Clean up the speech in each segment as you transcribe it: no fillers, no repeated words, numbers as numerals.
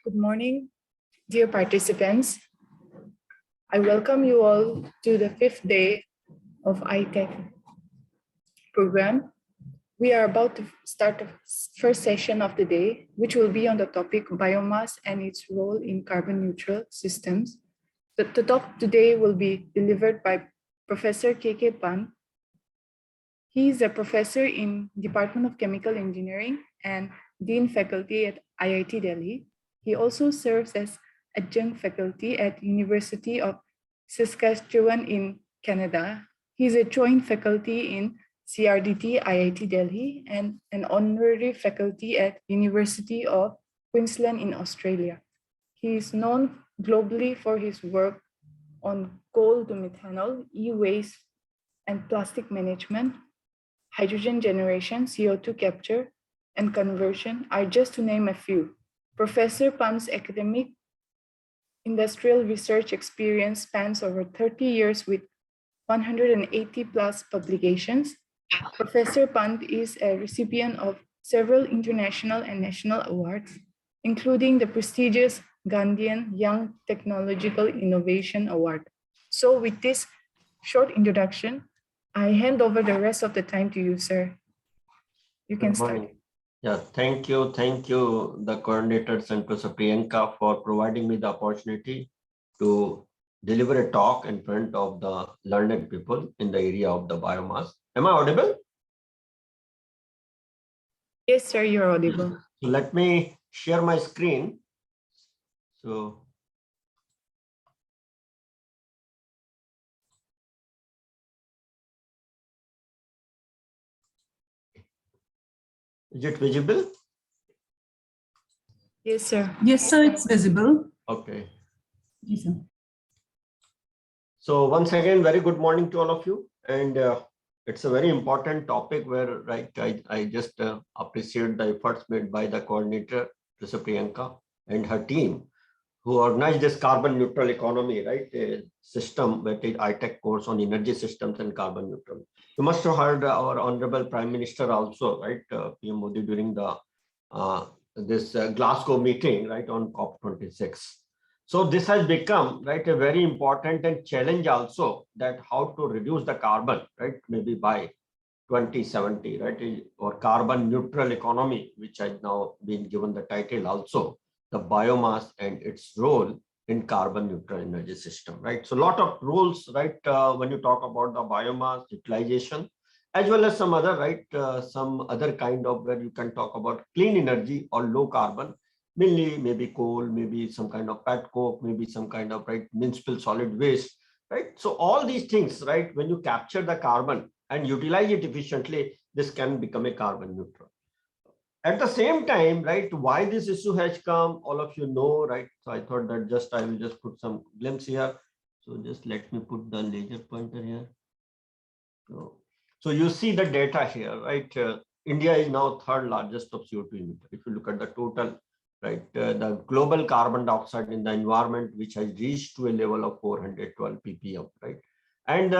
Good morning, dear participants. I welcome you all to the fifth day of iTech program. We are about to start the first session of the day, which will be on the topic biomass and its role in carbon neutral systems. The talk today will be delivered by Professor K.K. Pant. He is a professor in Department of Chemical Engineering and Dean Faculty at IIT Delhi. He also serves as adjunct faculty at University of Saskatchewan in Canada. He is a joint faculty in CRDT IIT Delhi and an honorary faculty at University of Queensland in Australia. He is known globally for his work on coal to methanol, e-waste, and plastic management. Hydrogen generation, CO2 capture, and conversion are just to name a few. Professor Pant's academic industrial research experience spans over 30 years with 180 plus publications. Professor Pant is a recipient of several international and national awards, including the prestigious Gandhian Young Technological Innovation Award. So with this short introduction, I hand over the rest of the time to you, sir. You can start. Yeah, thank you. Thank you, the coordinators and Professor Priyanka for providing me the opportunity to deliver a talk in front of the learned people in the area of the biomass. Am I audible? Yes, sir, you're audible. So let me share my screen. So is it visible? Yes, sir. Yes, sir, it's visible. Okay. Yes, sir. So once again, very good morning to all of you. And it's a very important topic where I just appreciate the efforts made by the coordinator, Professor Priyanka, and her team, who organized this carbon neutral economy, right? A system that is iTech course on energy systems and carbon neutral. You must have heard our Honorable Prime Minister also, right? PM Modi during the this Glasgow meeting, right, on COP26. So this has become, right, a very important and challenge also, that how to reduce the carbon, right, maybe by 2070, right, or carbon neutral economy, which has now been given the title also, the biomass and its role in carbon neutral energy system, right? So a lot of rules, right, when you talk about the biomass utilization, as well as some other, right, some other kind of where you can talk about clean energy or low carbon, mainly maybe coal, maybe some kind of pet coke, maybe some kind of, right, municipal solid waste, right? So all these things, right, when you capture the carbon and utilize it efficiently, this can become a carbon neutral. At the same time, right, why this issue has come, all of you know, right? So I thought that I will just put some glimpse here. So just let me put the laser pointer here. So you see the data here, right? India is now third largest of CO2 emitter. If you look at the total, right, the global carbon dioxide in the environment, which has reached to a level of 412 ppm, right? And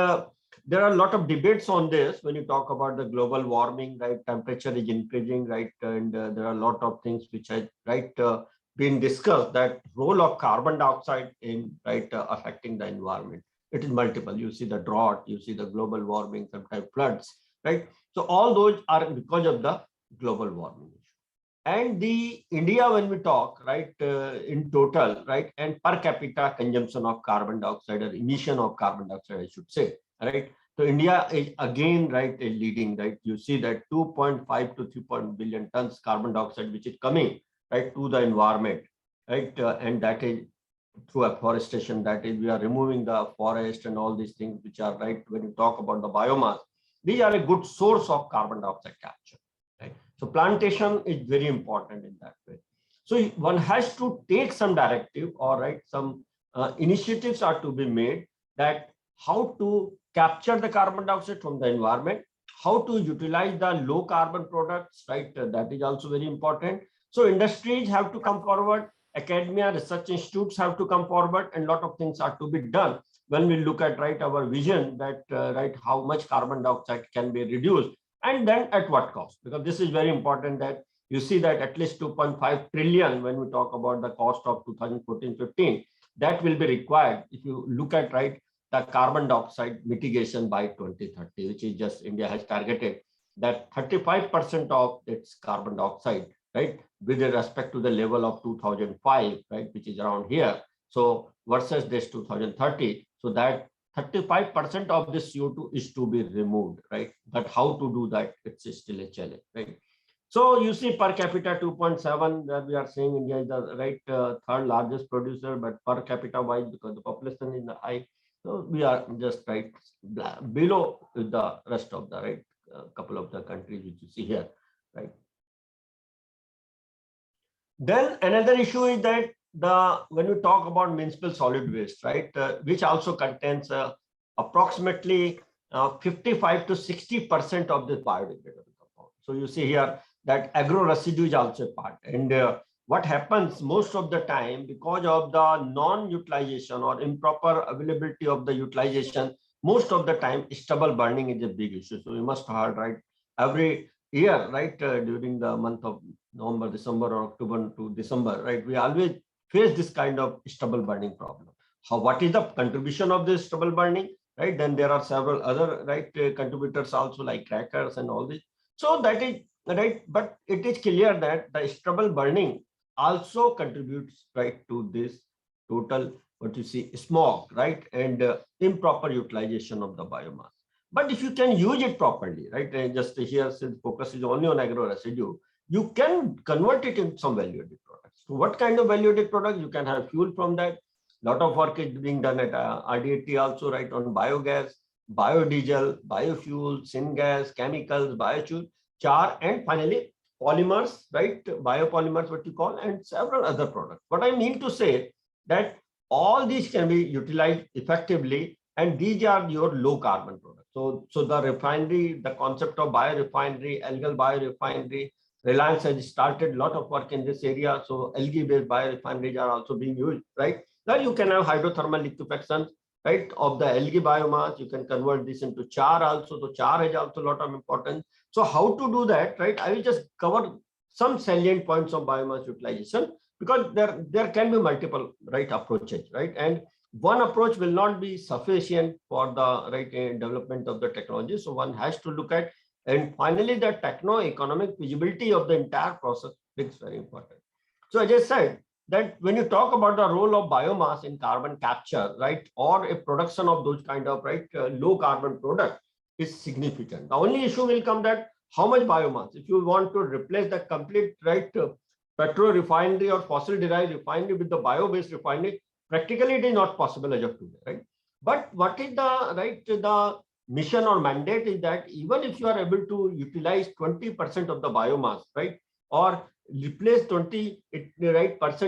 there are a lot of debates on this when you talk about the global warming, right? Temperature is increasing, right? And there are a lot of things which has, right, been discussed, that role of carbon dioxide in, right, affecting the environment. It is multiple. You see the drought, you see the global warming, sometimes floods, right? So all those are because of the global warming. And the India, when we talk, right, in total, right, and per capita consumption of carbon dioxide or emission of carbon dioxide, I should say, right. So India is again, right, a leading, right. You see that 2.5 to 3 billion tons carbon dioxide, which is coming, right, to the environment, right, and that is through afforestation. That is, we are removing the forest and all these things, which are, right, when you talk about the biomass, these are a good source of carbon dioxide capture. Right? So plantation is very important in that way. So one has to take some directive, or, right, some initiatives are to be made, that how to capture the carbon dioxide from the environment, how to utilize the low carbon products, right? That is also very important. So industries have to come forward, academia, research institutes have to come forward, and a lot of things are to be done when we look at, right, our vision, that right, how much carbon dioxide can be reduced, and then at what cost, because this is very important, that you see that at least 2.5 trillion when we talk about the cost of 2014-15, that will be required if you look at, right, the carbon dioxide mitigation by 2030, which is just India has targeted that 35% of its carbon dioxide, right, with respect to the level of 2005, right, which is around here. So versus this 2030, so that 35% of this CO2 is to be removed, right? But how to do that? It's still a challenge, right? So you see per capita 2.7 that we are saying India is the third largest producer, but per capita wise, because the population is high, so we are just right below the rest of the couple of the countries which you see here, right? Then another issue is that when we talk about municipal solid waste, right, which also contains approximately 55 to 60% of this biodegradable compound. So you see here that agro residue is also a part, and what happens most of the time because of the non-utilization or improper availability of the utilization, most of the time stubble burning is a big issue. So we must have, right, every year, right, during the month of November, December, or October to December, right, we always face this kind of stubble burning problem. What is the contribution of this stubble burning, right? Then there are several other contributors also like crackers and all this. So that is right, but it is clear that the stubble burning also contributes, right, to this total what you see smog, right, and improper utilization of the biomass. But if you can use it properly, right, and just here since focus is only on agro residue, you can convert it into some value-added products. So what kind of value-added product? You can have fuel from that. A lot of work is being done at RDAT also, right, on biogas, biodiesel, biofuel, syngas, chemicals, biofuel, char, and finally polymers, right, biopolymers, what you call, and several other products. What I mean to say that all these can be utilized effectively, and these are your low carbon products. So the refinery, the concept of biorefinery, algal biorefinery, Reliance has started a lot of work in this area. So algae-based biorefineries are also being used, right? Now you can have hydrothermal liquefaction, right, of the algae biomass. You can convert this into char also. So char has also a lot of importance. So how to do that, right? I will just cover some salient points of biomass utilization because there can be multiple approaches, right? And one approach will not be sufficient for the development of the technology. So one has to look at, and finally the techno-economic feasibility of the entire process is very important. So as I said, that when you talk about the role of biomass in carbon capture, right, or a production of those kind of low carbon product is significant. The only issue will come that how much biomass. If you want to replace the complete petro refinery or fossil derived refinery with the bio-based refinery, practically it is not possible as of today, right? But what is the mission or mandate is that even if you are able to utilize 20% of the biomass, right, or replace 20%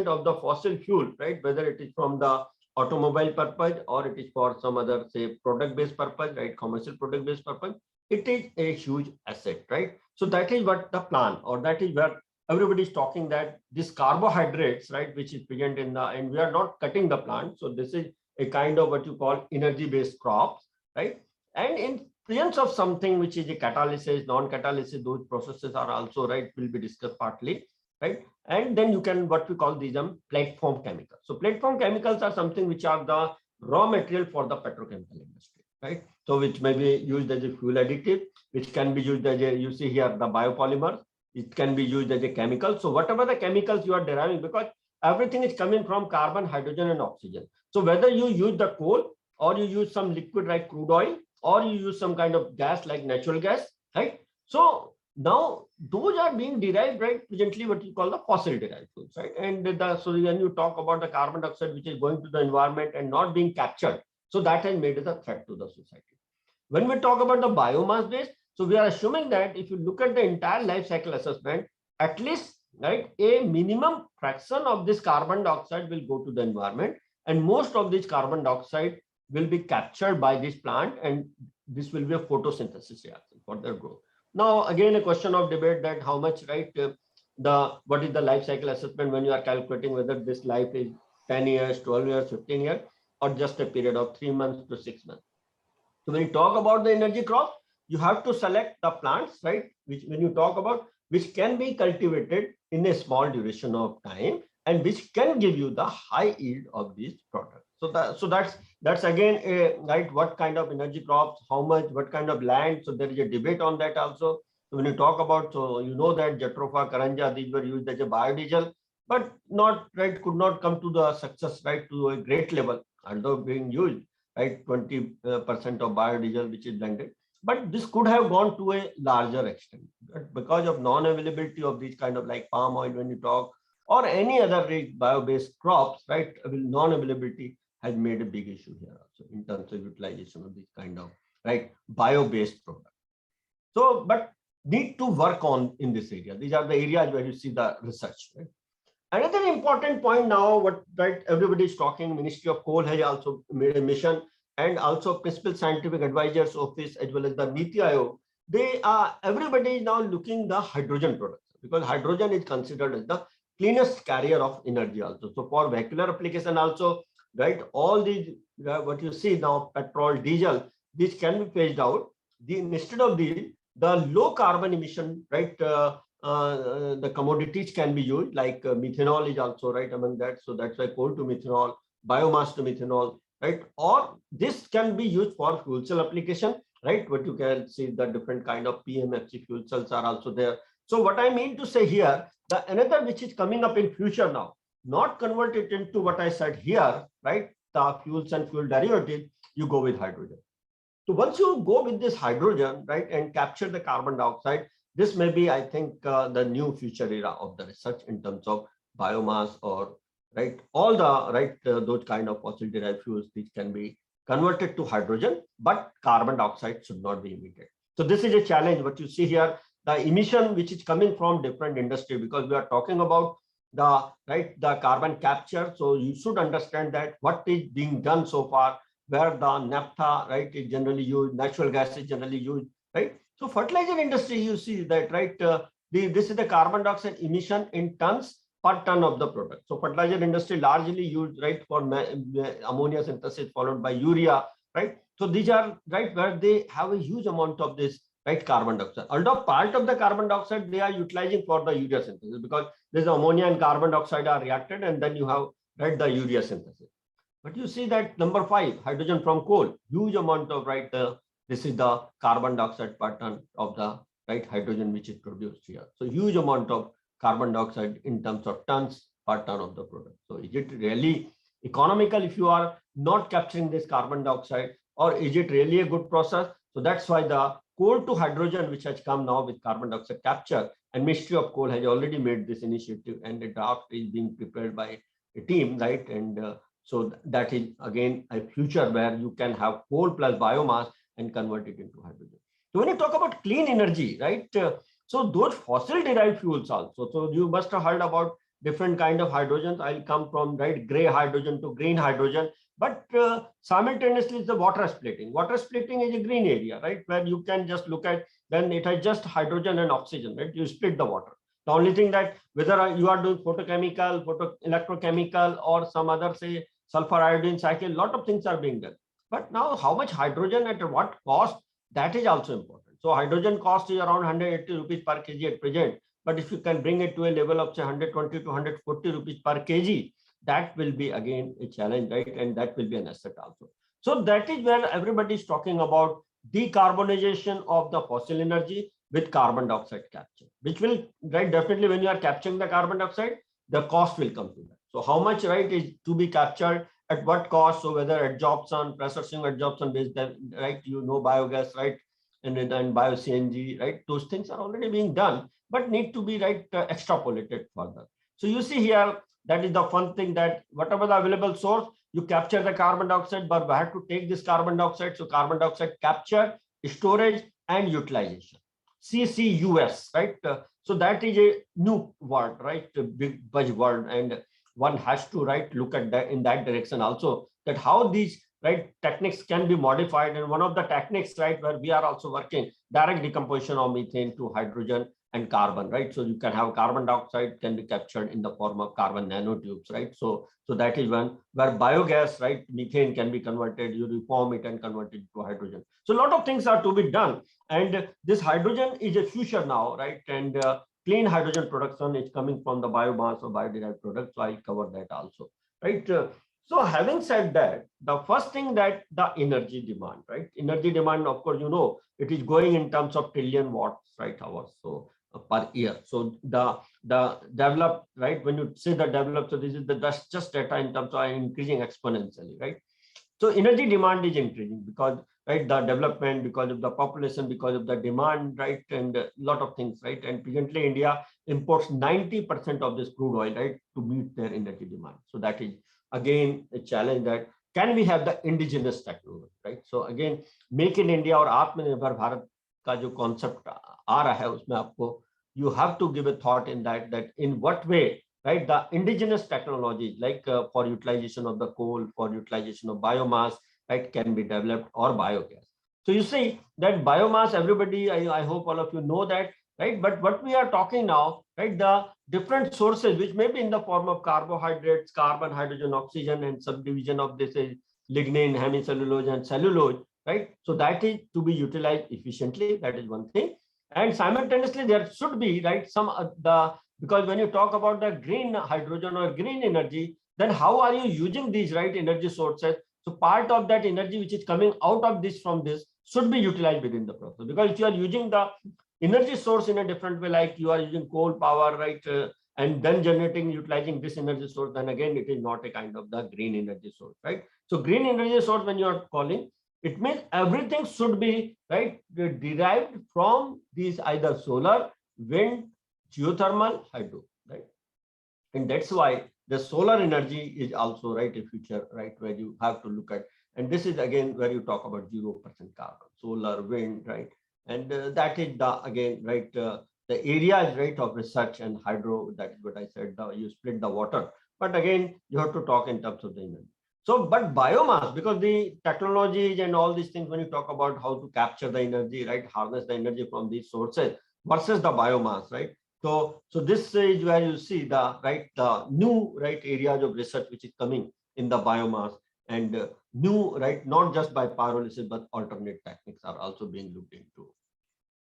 of the fossil fuel, right, whether it is from the automobile purpose or it is for some other say product-based purpose, right, commercial product-based purpose, it is a huge asset, right? So that is what the plan, or that is where everybody is talking that this carbohydrates, right, which is present in the, and we are not cutting the plant. So this is a kind of what you call energy-based crops, right? And in presence of something which is a catalysis, non-catalysis, those processes are also will be discussed partly, right? And then you can what we call these platform chemicals. So platform chemicals are something which are the raw material for the petrochemical industry, right? So which may be used as a fuel additive, which can be used as a, you see here the biopolymers, it can be used as a chemical. So whatever the chemicals you are deriving, because everything is coming from carbon, hydrogen, and oxygen. So whether you use the coal or you use some liquid like crude oil, or you use some kind of gas like natural gas, right? So now those are being derived, right, presently what you call the fossil derived fuels, right? And so when you talk about the carbon dioxide which is going to the environment and not being captured, so that has made it a threat to the society. When we talk about the biomass base, so we are assuming that if you look at the entire life cycle assessment, at least a minimum fraction of this carbon dioxide will go to the environment, and most of this carbon dioxide will be captured by this plant, and this will be a photosynthesis reaction for their growth. Now, again, a question of debate that how much, what is the life cycle assessment when you are calculating whether this life is 10 years, 12 years, 15 years, or just a period of 3 months to 6 months. So when you talk about the energy crop, you have to select the plants, right, which when you talk about which can be cultivated in a small duration of time and which can give you the high yield of these products. That's again a right, what kind of energy crops, how much, what kind of land. So there is a debate on that also. So when you talk about, so you know that Jatropha, Karanja, these were used as a biodiesel, but not right, could not come to the success right to a great level, although being used right 20% of biodiesel which is blended. But this could have gone to a larger extent, but because of non-availability of these kind of like palm oil when you talk, or any other bio-based crops, right? Non-availability has made a big issue here also in terms of utilization of this kind of right bio-based product. So, but need to work on in this area. These are the areas where you see the research. Right? Another important point now, what right everybody is talking, Ministry of Coal has also made a mission, and also Principal Scientific Advisors Office as well as the NITI Aayog. They are everybody is now looking the hydrogen products because hydrogen is considered as the cleanest carrier of energy also. So for vehicular application also, right, all these what you see now, petrol, diesel, these can be phased out. Instead of these, the low carbon emission, right, the commodities can be used, like methanol is also right among that. So that's why coal to methanol, biomass to methanol, right? Or this can be used for fuel cell application, right? What you can see, the different kind of PMFC fuel cells are also there. So what I mean to say here, the another which is coming up in future now, not converted into what I said here, right? The fuels and fuel derivatives, you go with hydrogen. So once you go with this hydrogen, right, and capture the carbon dioxide, this may be, I think, the new future era of the research in terms of biomass or right, all the right, those kind of fossil derived fuels, which can be converted to hydrogen, but carbon dioxide should not be emitted. So this is a challenge. What you see here, the emission which is coming from different industry, because we are talking about the right, the carbon capture. So you should understand that what is being done so far, where the naphtha, right, is generally used, natural gas is generally used, right? So fertilizer industry, you see that, right, this is the carbon dioxide emission in tons per ton of the product. So fertilizer industry largely used, right, for ammonia synthesis followed by urea, right? So these are, right, where they have a huge amount of this, right, carbon dioxide. Although part of the carbon dioxide they are utilizing for the urea synthesis, because this ammonia and carbon dioxide are reacted and then you have, right, the urea synthesis. But you see that number 5, hydrogen from coal, huge amount of, right, this is the carbon dioxide per ton of the right hydrogen which is produced here. So huge amount of carbon dioxide in terms of tons per ton of the product. So is it really economical if you are not capturing this carbon dioxide, or is it really a good process? So that's why the coal to hydrogen, which has come now with carbon dioxide capture, and Ministry of Coal has already made this initiative, and the draft is being prepared by a team, right? And so that is again a future where you can have coal plus biomass and convert it into hydrogen. So when you talk about clean energy, right? So those fossil derived fuels also. So you must have heard about different kind of hydrogens. I'll come from right gray hydrogen to green hydrogen, but simultaneously it's the water splitting. Water splitting is a green area, right? Where you can just look at, then it has just hydrogen and oxygen, right? You split the water. The only thing that whether you are doing photochemical, electrochemical, or some other say sulfur iodine cycle, lot of things are being done. But now how much hydrogen at what cost, that is also important. So hydrogen cost is around 180 rupees per kg at present. But if you can bring it to a level of say 120 to 140 rupees per kg, that will be again a challenge, right? And that will be an asset also. So that is where everybody is talking about decarbonization of the fossil energy with carbon dioxide capture, which will, right, definitely when you are capturing the carbon dioxide, the cost will come to that. So how much, right, is to be captured at what cost? So whether adsorption, pressure swing adsorption based, right, you know, biogas, right, and bio CNG, right, those things are already being done, but need to be, right, extrapolated further. So you see here, that is the fun thing, that whatever the available source, you capture the carbon dioxide, but we have to take this carbon dioxide. So carbon dioxide capture, storage, and utilization. CCUS, right? So that is a new word, right? A big buzzword, and one has to, right, look at that in that direction also, that how these, right, techniques can be modified. And one of the techniques, right, where we are also working, direct decomposition of methane to hydrogen and carbon, right? So you can have carbon dioxide can be captured in the form of carbon nanotubes, right? So that is one where biogas, right, methane can be converted, you reform it and convert it to hydrogen. So a lot of things are to be done, and this hydrogen is a future now, right? And clean hydrogen production is coming from the biomass or bio-derived products. So I'll cover that also, right? So having said that, the first thing that the energy demand, right? Energy demand, of course, it is going in terms of trillion watts, right, hours, so per year. So the developed, right? When you say the developed, so this is that's just data in terms of increasing exponentially, right? So energy demand is increasing because, right, the development, because of the population, because of the demand, right, and a lot of things, right? And presently India imports 90% of this crude oil, right, to meet their energy demand. So that is again a challenge, that can we have the indigenous technology, right? So again, make in India or Atmanirbhar Bharat का जो concept आ रहा है उसमें आपको, you have to give a thought in that in what way, right, the indigenous technologies like for utilization of the coal, for utilization of biomass, right, can be developed, or biogas. So you see that biomass, everybody, I hope all of you know that, right? But what we are talking now, right, the different sources which may be in the form of carbohydrates, carbon, hydrogen, oxygen, and subdivision of this is lignin, hemicellulose, and cellulose, right? So that is to be utilized efficiently. That is one thing. And simultaneously there should be, right, some because when you talk about the green hydrogen or green energy, then how are you using these, right, energy sources? So part of that energy which is coming out of this from this should be utilized within the process. Because if you are using the energy source in a different way, like you are using coal power, right, and then utilizing this energy source, then again it is not a kind of the green energy source, right? So green energy source, when you are calling, it means everything should be, right, derived from these either solar, wind, geothermal, hydro, right? And that's why the solar energy is also, right, a future, right, where you have to look at. And this is again where you talk about 0% carbon, solar, wind, right? And that is the, again, right, the areas, right, of research and hydro. That is what I said, you split the water. But again, you have to talk in terms of the energy. So, but biomass, because the technologies and all these things, when you talk about how to capture the energy, right, harness the energy from these sources versus the biomass, right? So this is where you see the, right, the new, right, areas of research which is coming in the biomass, and new, right, not just by pyrolysis, but alternate techniques are also being looked into.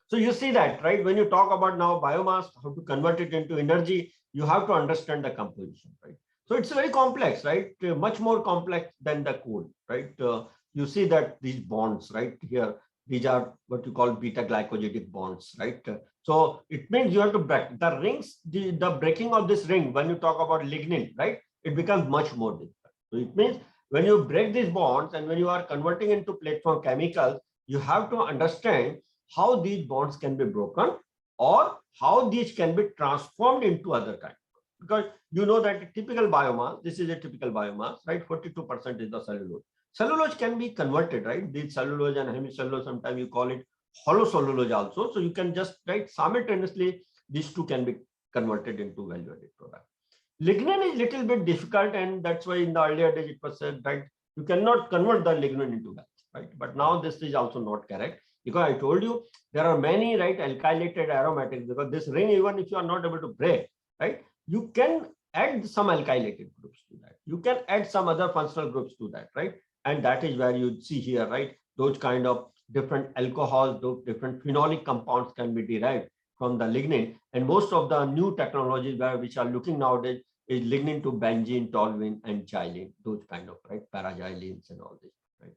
So you see that, right, when you talk about now biomass, how to convert it into energy, you have to understand the composition, right? So it's very complex, right? Much more complex than the coal, right? You see that these bonds, right, here, these are what you call beta glycosidic bonds, right? So it means you have to break the rings, the breaking of this ring. When you talk about lignin, right, it becomes much more difficult. So it means when you break these bonds and when you are converting into platform chemicals, you have to understand how these bonds can be broken or how these can be transformed into other kinds. Because you know that a typical biomass, this is a typical biomass, right? 42% is the cellulose. Cellulose can be converted, right? These cellulose and hemicellulose, sometimes you call it hollow cellulose also. So you can just, right, simultaneously, these two can be converted into value-added product. Lignin is little bit difficult, and that's why in the earlier days it was said, right, you cannot convert the lignin into gas, right? But now this is also not correct, because I told you there are many, right, alkylated aromatics, because this ring, even if you are not able to break, right, you can add some alkylated groups to that. You can add some other functional groups to that, right? And that is where you see here, right, those kind of different alcohols, those different phenolic compounds can be derived from the lignin. And most of the new technologies which are looking nowadays is lignin to benzene, toluene, and xylene, those kind of, right, paraxylenes and all this, right?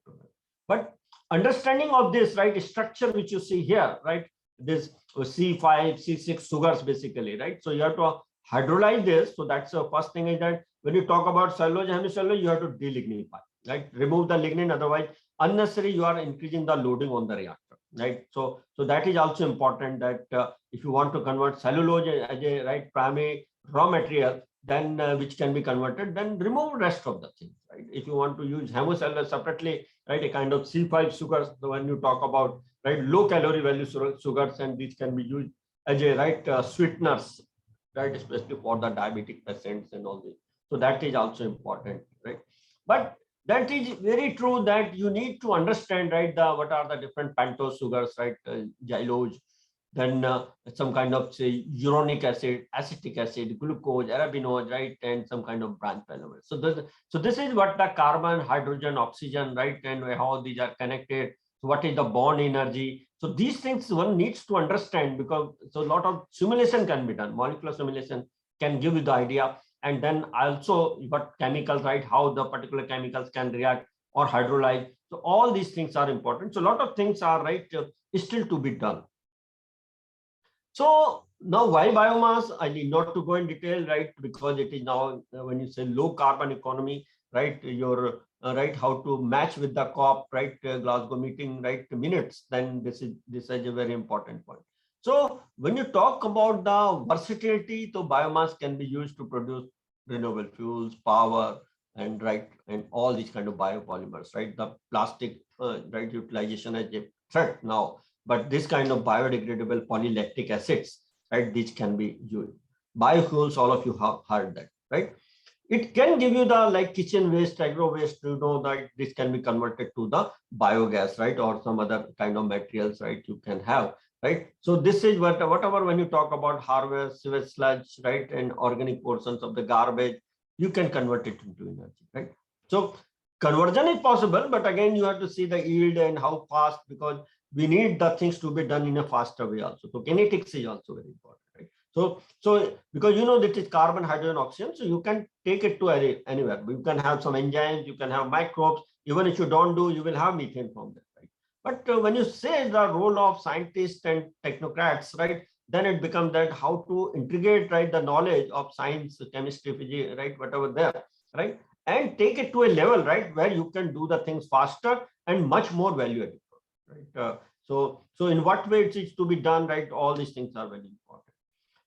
But understanding of this, right, structure which you see here, right, this C5, C6 sugars basically, right? So you have to hydrolyze this. So that's the first thing, is that when you talk about cellulose, hemicellulose, you have to delignify, right? Remove the lignin, otherwise unnecessary you are increasing the loading on the reactor, right? So that is also important, that if you want to convert cellulose as a, right, primary raw material, then which can be converted, then remove rest of the things, right? If you want to use hemicellulose separately, right, a kind of C5 sugars, so when you talk about, right, low calorie value sugars, and these can be used as a, right, sweeteners, right, especially for the diabetic patients and all this. So that is also important, right? But that is very true that you need to understand, right, what are the different pentose sugars, right, xylose, then some kind of, say, uronic acid, acetic acid, glucose, arabinose, right, and some kind of branch polymers. So this is what the carbon, hydrogen, oxygen, right, and how these are connected, So what is the bond energy? So these things one needs to understand, because so a lot of simulation can be done. Molecular simulation can give you the idea. And then also what chemicals, right? How the particular chemicals can react or hydrolyze. So all these things are important. So a lot of things are still to be done. So now why biomass? I need not to go in detail, right? Because it is now when you say low carbon economy, right? Your right, how to match with the COP, right? Glasgow meeting, right? Minutes. Then this is a very important point. So when you talk about the versatility, so biomass can be used to produce renewable fuels, power, and all these kind of biopolymers, right? The plastic right utilization is a threat now, but this kind of biodegradable polylactic acids, right? These can be used. Biofuels, all of you have heard that, right? It can give you the kitchen waste, agro waste, that this can be converted to the biogas, right? Or some other kind of materials, right? You can have, right? So this is whatever when you talk about harvest, sewage sludge, right? And organic portions of the garbage, you can convert it into energy, right? So conversion is possible, but again, you have to see the yield and how fast, because we need the things to be done in a faster way also. So kinetics is also very important, right? So because that is carbon, hydrogen, oxygen, so you can take it to anywhere. You can have some enzymes, you can have microbes. Even if you don't do, you will have methane from that, right? But when you say the role of scientists and technocrats, right, then it becomes that how to integrate, right, the knowledge of science, chemistry, physics, right, whatever there, right, and take it to a level, right, where you can do the things faster and much more value added, right? So in what way it is to be done, right? All these things are very important.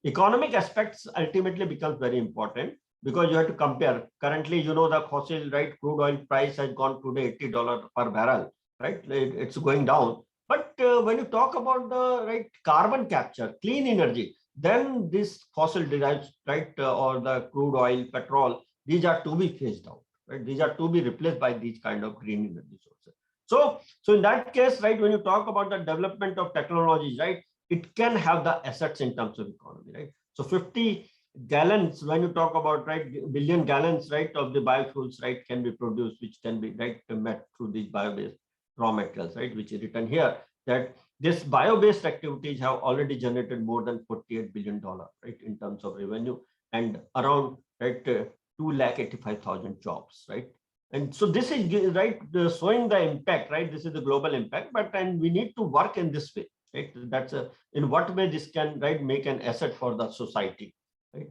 Economic aspects ultimately becomes very important, because you have to compare. Currently, the fossil, right, crude oil price has gone today $80 per barrel, right? It's going down. But when you talk about the right carbon capture, clean energy, then this fossil derives, right, or the crude oil, petrol, these are to be phased out, right? These are to be replaced by these kind of green energy sources. So in that case, right, when you talk about the development of technologies, right, it can have the assets in terms of economy, right? So 50 gallons, when you talk about, right, billion gallons, right, of the biofuels, right, can be produced, which can be, right, met through these bio-based raw materials, right, which is written here, that this bio-based activities have already generated more than $48 billion, right, in terms of revenue, and around, right, 285,000 jobs, right? And so this is, right, showing the impact, right? This is the global impact, and we need to work in this way, right? That's in what way this can, right, make an asset for the society, right?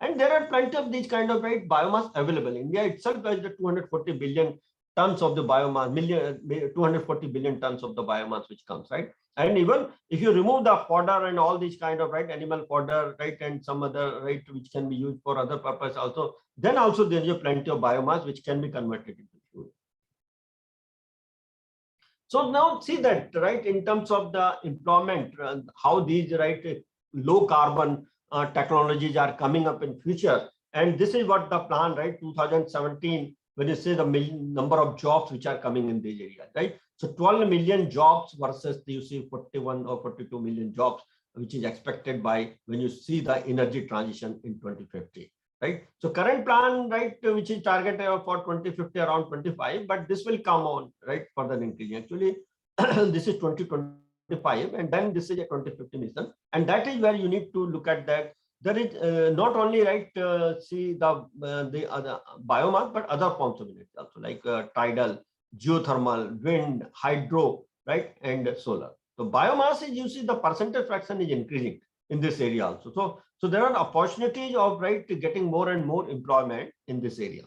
And there are plenty of these kind of, right, biomass available. India itself has the 240 billion tons of the biomass, 240 billion tons of the biomass which comes, right? And even if you remove the fodder and all these kind of, right, animal fodder, right, and some other, right, which can be used for other purpose also, then also there is plenty of biomass which can be converted into fuel. So now see that, right, in terms of the employment, how these, right, low carbon technologies are coming up in future. And this is what the plan, right, 2017, when you say the number of jobs which are coming in these areas, right? So 12 million jobs versus you see 41 or 42 million jobs, which is expected by when you see the energy transition in 2050. Right. So current plan, right, which is targeted for 2050 around 25, but this will come on, right, further increasing. Actually, this is 2025, and then this is a 2050 mission, and that is where you need to look at that. There is not only, right, see the other biomass, but other forms of energy also, like tidal, geothermal, wind, hydro, right, and solar. So biomass is, you see, the percentage fraction is increasing in this area also. So there are opportunities of, right, getting more and more employment in this area.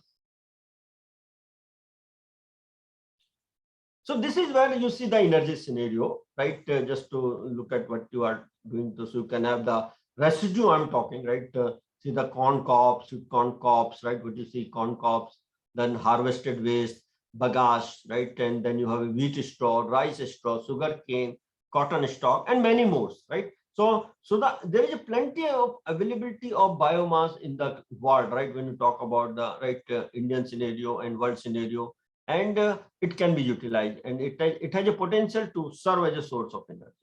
So this is where you see the energy scenario, right? Just to look at what you are doing, so you can have the residue I'm talking, right? See the corn cobs, right? What you see, corn cobs, then harvested waste, bagasse, right? And then you have a wheat straw, rice straw, sugar cane, cotton stalk, and many more, right? So there is a plenty of availability of biomass in the world, right? When you talk about the, right, Indian scenario and world scenario, and it can be utilized, and it has a potential to serve as a source of energy.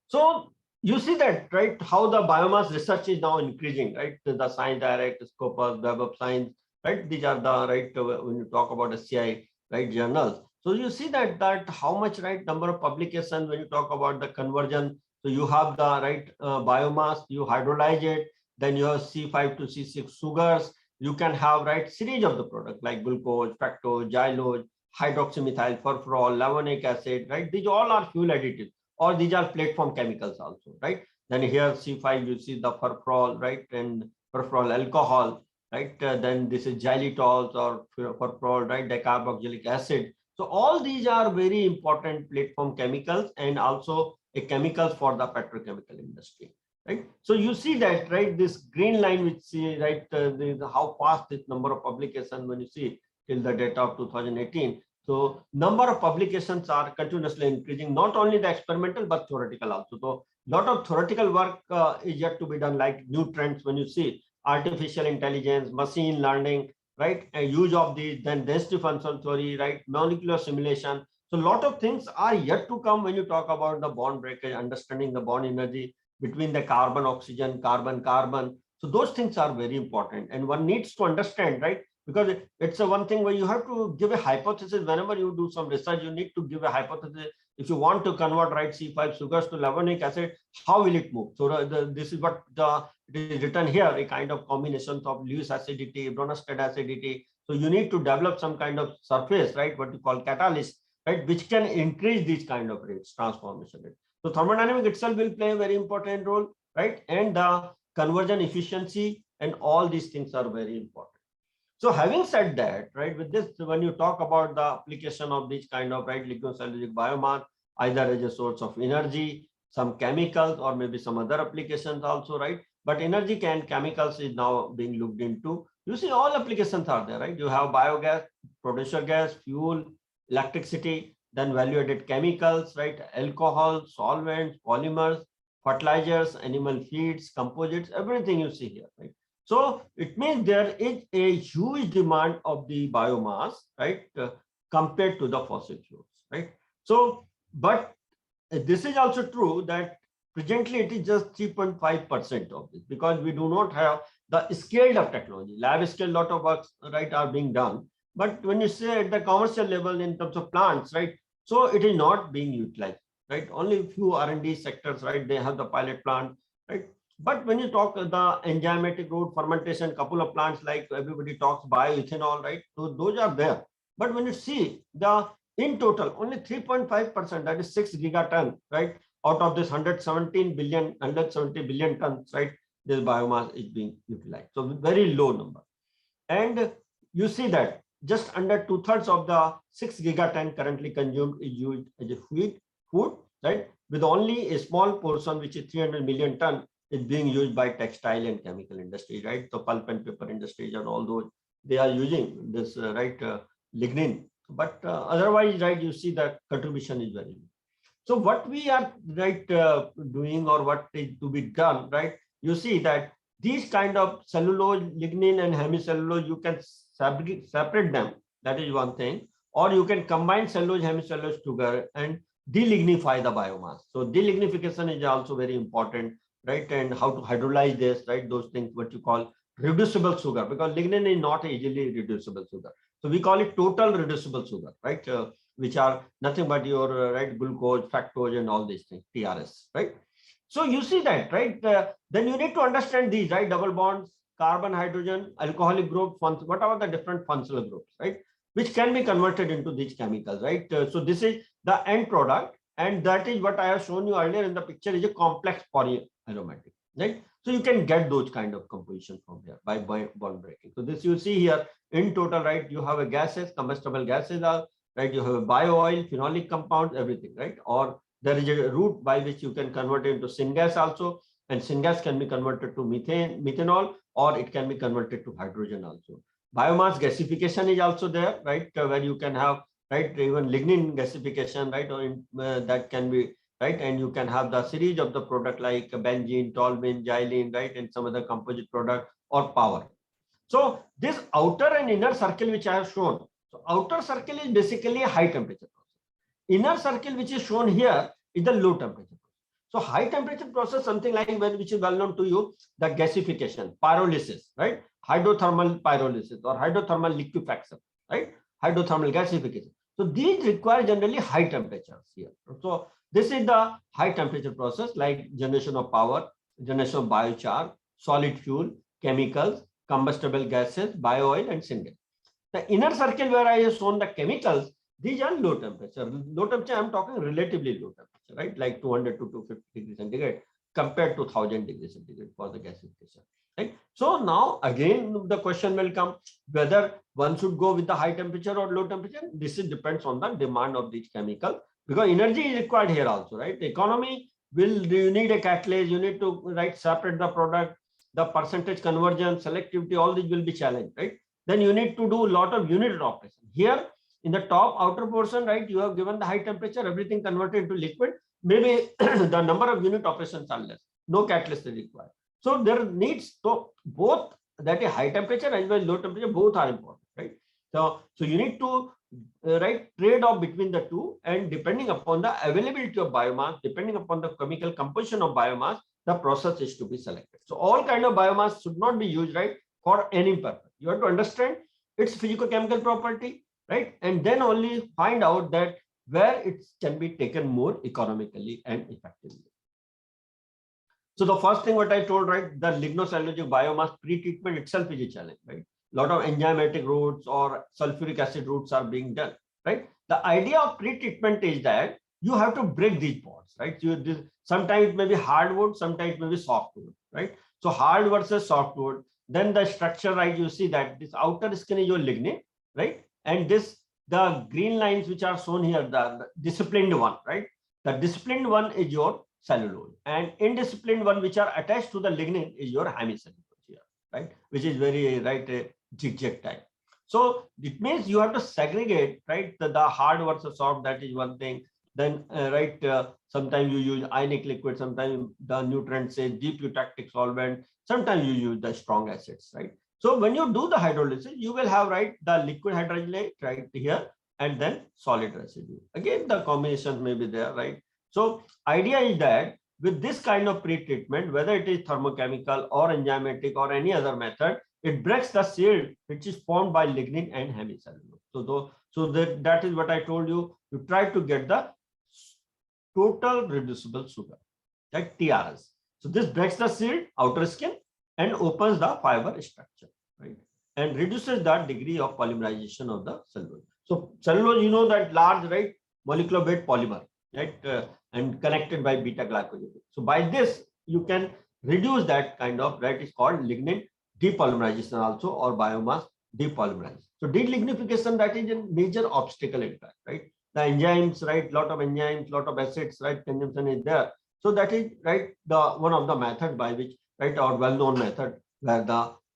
So you see that, right, how the biomass research is now increasing, right? The Science Direct, Scopus, Web of Science, right? These are the, right, when you talk about SCI, right, journals. So you see that how much, right, number of publications when you talk about the conversion. So you have the right biomass, you hydrolyze it, then you have C5 to C6 sugars. You can have right series of the product like glucose, fructose, xylose, hydroxymethyl furfural, levonic acid, right? These all are fuel additives, or these are platform chemicals also, right? Then here C5 you see the furfural, right, and furfural alcohol, right? Then this is xylitols or furfural, right, dicarboxylic acid. So all these are very important platform chemicals and also a chemicals for the petrochemical industry, right? So you see that, right, this green line which see, right, how fast this number of publications when you see till the data of 2018. So number of publications are continuously increasing, not only the experimental but theoretical also. So lot of theoretical work is yet to be done, like new trends when you see artificial intelligence, machine learning, right? A use of these, then density function theory, right? Molecular simulation. So a lot of things are yet to come when you talk about the bond breakage, understanding the bond energy between the carbon, oxygen, carbon, carbon. So those things are very important. And one needs to understand, right? Because it's a one thing where you have to give a hypothesis. Whenever you do some research, you need to give a hypothesis. If you want to convert, right, C5 sugars to levonic acid, how will it move? So this is what it is written here, a kind of combination of Lewis acidity, Bronsted acidity. So you need to develop some kind of surface, right, what you call catalyst, right, which can increase these kind of rates, transformation rate. So thermodynamic itself will play a very important role, right? And the conversion efficiency and all these things are very important. So having said that, right, with this, when you talk about the application of this kind of, right, lignocellulosic biomass, either as a source of energy, some chemicals, or maybe some other applications also, right? But energy chemicals is now being looked into. You see all applications are there, right? You have biogas, producer gas, fuel, electricity, then value-added chemicals, right? Alcohol, solvents, polymers, fertilizers, animal feeds, composites, everything you see here, right? So it means there is a huge demand of the biomass, right, compared to the fossil fuels, right? So, but this is also true that presently it is just 3.5% of this, because we do not have the scaled up technology. Lab scale, lot of works, right, are being done. But when you say at the commercial level in terms of plants, right, so it is not being utilized, right? Only a few R&D sectors, right, they have the pilot plant, right? But when you talk the enzymatic route fermentation, couple of plants like everybody talks bioethanol, right? So those are there. But when you see the in total, only 3.5%, that is 6 gigaton, right? Out of this 170 billion tons, right? This biomass is being utilized. So very low number. And you see that just under 2/3 of the 6 gigaton currently consumed is used as a food, right? With only a small portion, which is 300 million ton, is being used by textile and chemical industry, right? So pulp and paper industries and all those, they are using this, lignin. But otherwise, right, you see that contribution is very low. So what we are, right, doing, or what is to be done, right? You see that these kind of cellulose, lignin and hemicellulose, you can separate them. That is one thing. Or you can combine cellulose, hemicellulose together and delignify the biomass. So delignification is also very important, right? And how to hydrolyze this, right? Those things, what you call reducible sugar, because lignin is not easily reducible sugar. So we call it total reducible sugar, right? Which are nothing but your right glucose, fructose, and all these things, TRS, right? So you see that, right? Then you need to understand these, right? Double bonds, carbon, hydrogen, alcoholic group, what are the different functional groups, right? Which can be converted into these chemicals, right? So this is the end product, and that is what I have shown you earlier in the picture, is a complex polyaromatic, right? So you can get those kind of composition from there by bond breaking. So this you see here in total, right? You have a gases, combustible gases are, right? You have a bio oil, phenolic compounds, everything, right? Or there is a route by which you can convert it into syngas also, and syngas can be converted to methanol, or it can be converted to hydrogen also. Biomass gasification is also there, right? Where you can have, right, even lignin gasification, right? Or that can be, right? And you can have the series of the product like benzene, toluene, xylene, right? And some other composite product or power. So this outer and inner circle, which I have shown. So outer circle is basically a high temperature process. Inner circle, which is shown here, is the low temperature process. So high temperature process, something like which is well known to you, the gasification, pyrolysis, right? Hydrothermal pyrolysis or hydrothermal liquefaction, right? hydrothermal gasification. So these require generally high temperatures here. So this is the high temperature process like generation of power, generation of biochar, solid fuel, chemicals, combustible gases, bio-oil and syngas. The inner circle where I have shown the chemicals, these are low temperature. Low temperature, I'm talking relatively low temperature, right? Like 200 to 250 degrees centigrade compared to 1000 degrees centigrade for the gasification. Right? So now again, the question will come whether one should go with the high temperature or low temperature. This is depends on the demand of these chemicals because energy is required here also, right? The economy will, you need a catalyst, you need to separate the product, the percentage conversion, selectivity, all these will be challenged, right? Then you need to do a lot of unit operation. Here in the top outer portion, right, you have given the high temperature, everything converted into liquid. Maybe the number of unit operations are less, no catalyst is required. So there needs to both that is high temperature as well as low temperature, both are important, right? So you need to trade off between the two, and depending upon the availability of biomass, depending upon the chemical composition of biomass, the process is to be selected. So all kind of biomass should not be used, right, for any purpose. You have to understand its physicochemical property, right, and then only find out that where it can be taken more economically and effectively. So the first thing what I told, right, the lignocellulosic biomass pre-treatment itself is a challenge, right? A lot of enzymatic routes or sulfuric acid routes are being done, right? The idea of pre-treatment is that you have to break these bonds, right? Sometimes it may be hardwood, sometimes it may be softwood, right? So hard versus softwood. Then the structure, right? You see that this outer skin is your lignin, right? And this, the green lines which are shown here, the disciplined one, right? The disciplined one is your cellulose, and indisciplined one which are attached to the lignin is your hemicellulose here, right? Which is very a zigzag type. So it means you have to segregate, right? The hard versus soft, that is one thing. Then sometimes you use ionic liquid, sometimes the nutrient say deep eutectic solvent, sometimes you use the strong acids, right? So when you do the hydrolysis, you will have the liquid hydrogenate right here, and then solid residue. Again, the combination may be there, right? So idea is that with this kind of pre-treatment, whether it is thermochemical or enzymatic or any other method, it breaks the shield which is formed by lignin and hemicellulose. So that is what I told you. You try to get the total reducible sugar, like TRS. So this breaks the shield, outer skin, and opens the fiber structure, right? And reduces the degree of polymerization of the cellulose. So cellulose, you know that large, right, molecular weight polymer, right, and connected by beta glucosidase. So by this, you can reduce that kind of, right, it's called lignin depolymerization also, or biomass depolymerization. So delignification, that is a major obstacle in fact, right? The enzymes, right, lot of enzymes, lot of acids, right, consumption is there. So that is, right, the one of the method by which, right, or well-known method where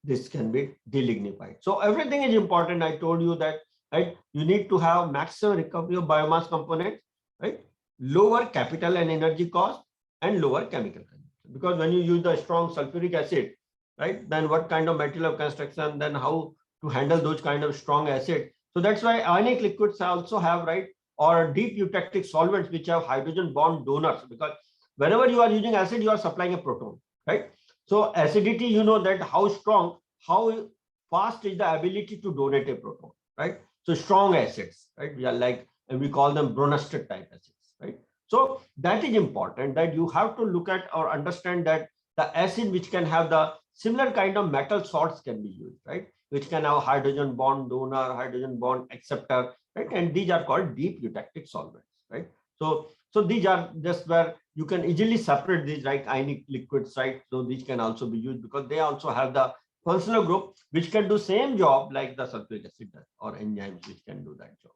this can be delignified. So everything is important. I told you that, right, you need to have maximum recovery of biomass components, right, lower capital and energy cost, and lower chemical consumption. Because when you use the strong sulfuric acid, right, then what kind of material of construction, then how to handle those kind of strong acid. So that's why ionic liquids also have, right, or deep eutectic solvents which have hydrogen bond donors, because whenever you are using acid, you are supplying a proton, right? So acidity, you know that how strong, how fast is the ability to donate a proton, right? So strong acids, right? We are and we call them Bronsted type acids, right? So that is important, that you have to look at or understand that the acid which can have the similar kind of metal salts can be used, right? Which can have hydrogen bond donor, hydrogen bond acceptor, right? And these are called deep eutectic solvents, right? So these are just where you can easily separate these, right, ionic liquids, right? So these can also be used because they also have the functional group which can do same job like the sulfuric acid does, or enzymes which can do that job.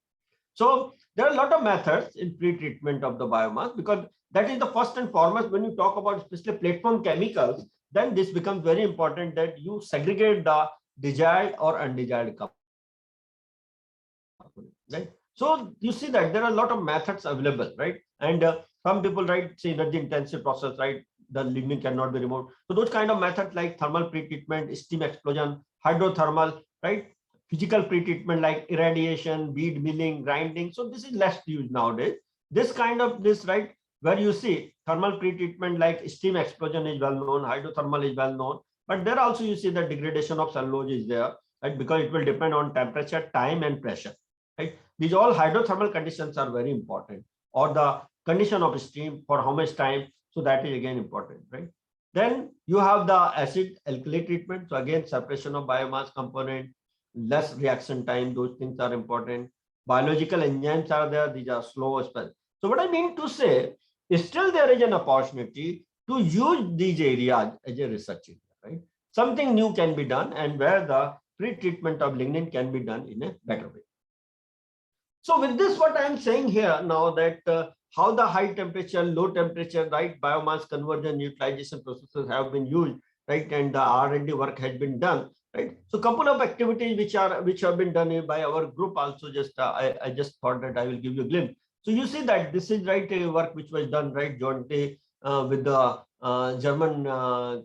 So there are a lot of methods in pre-treatment of the biomass, because that is the first and foremost. When you talk about especially platform chemicals, then this becomes very important that you segregate the desired or undesired component, right? So you see that there are a lot of methods available, right? And some people, right, say energy intensive process, right, the lignin cannot be removed. So those kind of methods like thermal pre-treatment, steam explosion, hydrothermal, right, physical pre-treatment like irradiation, bead milling, grinding. So this is less used nowadays. This kind of right, where you see thermal pre-treatment like steam explosion is well known, hydrothermal is well known, but there also you see the degradation of cellulose is there, right? Because it will depend on temperature, time, and pressure. right? These all hydrothermal conditions are very important, or the condition of steam for how much time. So that is again important, right? Then you have the acid alkali treatment. So again, separation of biomass component, less reaction time, those things are important. Biological enzymes are there, these are slow spell. So what I mean to say is still there is an opportunity to use these areas as a research area, right? Something new can be done, and where the pre-treatment of lignin can be done in a better way. So with this, what I'm saying here now that how the high temperature, low temperature, right, biomass conversion utilization processes have been used, right, and the R&D work has been done, right. So couple of activities which have been done by our group also. Just I just thought that I will give you a glimpse. So you see that this is right a work which was done right jointly with the German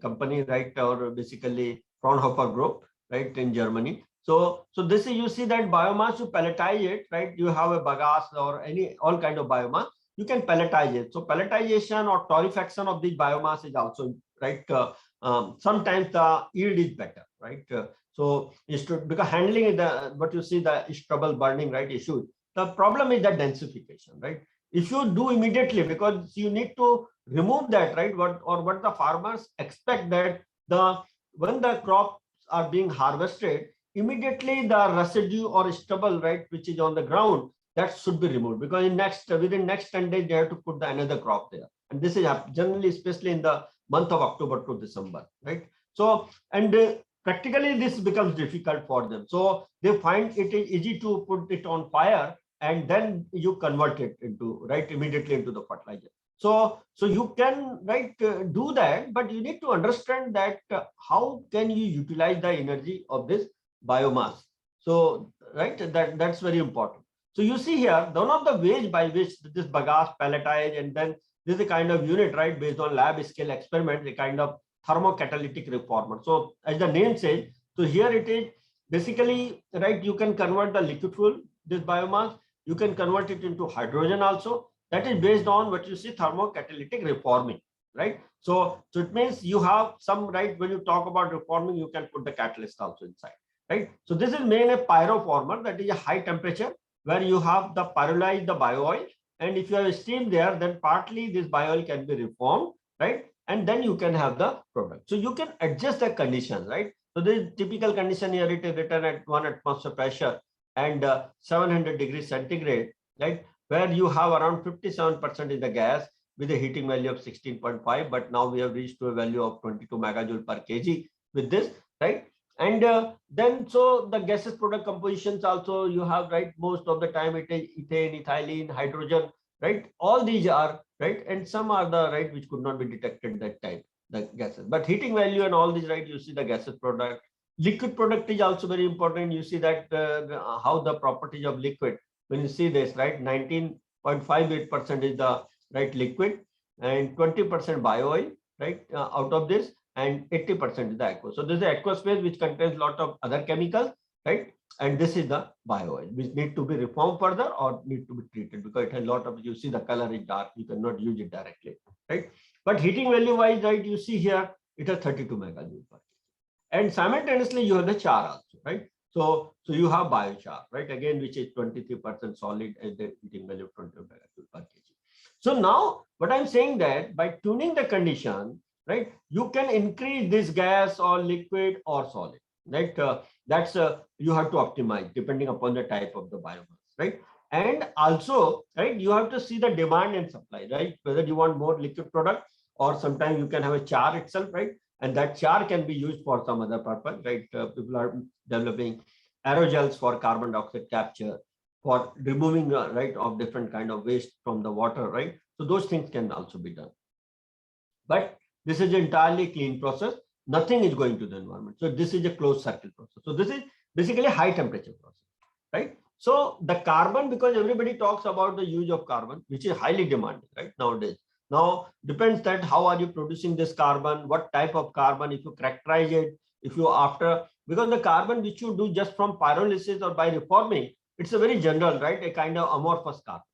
company, right, or basically Fraunhofer Group, right, in Germany. So this is, you see that biomass, you pelletize it, right? You have a bagasse or all kind of biomass, you can pelletize it. So pelletization or torrefaction of this biomass is also right. Sometimes the yield is better, right? So because handling the what you see the stubble burning, right, issue. The problem is the densification, right? If you do immediately, because you need to remove that, right? What the farmers expect that when the crops are being harvested, immediately the residue or stubble, right, which is on the ground, that should be removed, because within next 10 days they have to put another crop there, and this is generally, especially in the month of October to December, right? So and practically this becomes difficult for them, so they find it is easy to put it on fire and then you convert it into, right, immediately into the fertilizer. So you can, right, do that, but you need to understand that how can you utilize the energy of this biomass. So right, that's very important. So you see here, one of the ways by which this bagasse pelletized, and then this is a kind of unit, right, based on lab scale experiment, a kind of thermocatalytic reformer. So as the name says, so here it is basically, right, you can convert the liquid fuel, this biomass, you can convert it into hydrogen also. That is based on what you see thermocatalytic reforming, right? So it means you have some, right, when you talk about reforming, you can put the catalyst also inside, right? So this is mainly a pyroformer, that is a high temperature where you have the pyrolyze the bio oil, and if you have steam there, then partly this bio oil can be reformed, right? And then you can have the product. So you can adjust the conditions, right? So this typical condition here, it is written at 1 atmosphere pressure and 700 degrees centigrade, right? Where you have around 57% in the gas with a heating value of 16.5, but now we have reached to a value of 22 megajoule per kg with this, right? And then so the gases product compositions also you have, right, most of the time it is ethane, ethylene, hydrogen, right? All these are right, and some are the right which could not be detected that time, the gases, but heating value and all these, right, you see the gases product. Liquid product is also very important. You see that how the properties of liquid, when you see this, right, 19.58% is the right liquid and 20% bio oil, right, out of this, and 80% is the aqueous. So this is the aqueous phase which contains a lot of other chemicals, right? And this is the bio oil which need to be reformed further or need to be treated, because it has a lot of, you see the color is dark, you cannot use it directly, right? But heating value wise, right, you see here it has 32 megajoule per kg. And simultaneously you have the char also, right? So you have biochar, right, again, which is 23% solid and the heating value of 20 megajoule per kg. So now what I'm saying that by tuning the condition, right, you can increase this gas or liquid or solid, right? That's you have to optimize depending upon the type of the biomass, right? And also, right, you have to see the demand and supply, right? Whether you want more liquid product, or sometimes you can have a char itself, right? And that char can be used for some other purpose, right? People are developing aerogels for carbon dioxide capture, for removing, right, of different kind of waste from the water, right? So those things can also be done. But this is an entirely clean process. Nothing is going to the environment. So this is a closed circuit process. So this is basically a high temperature process, right? So the carbon, because everybody talks about the use of carbon, which is highly demanded, right, nowadays. Now depends that how are you producing this carbon, what type of carbon, if you characterize it, if you after, because the carbon which you do just from pyrolysis or by reforming, it's a very general, right, a kind of amorphous carbon.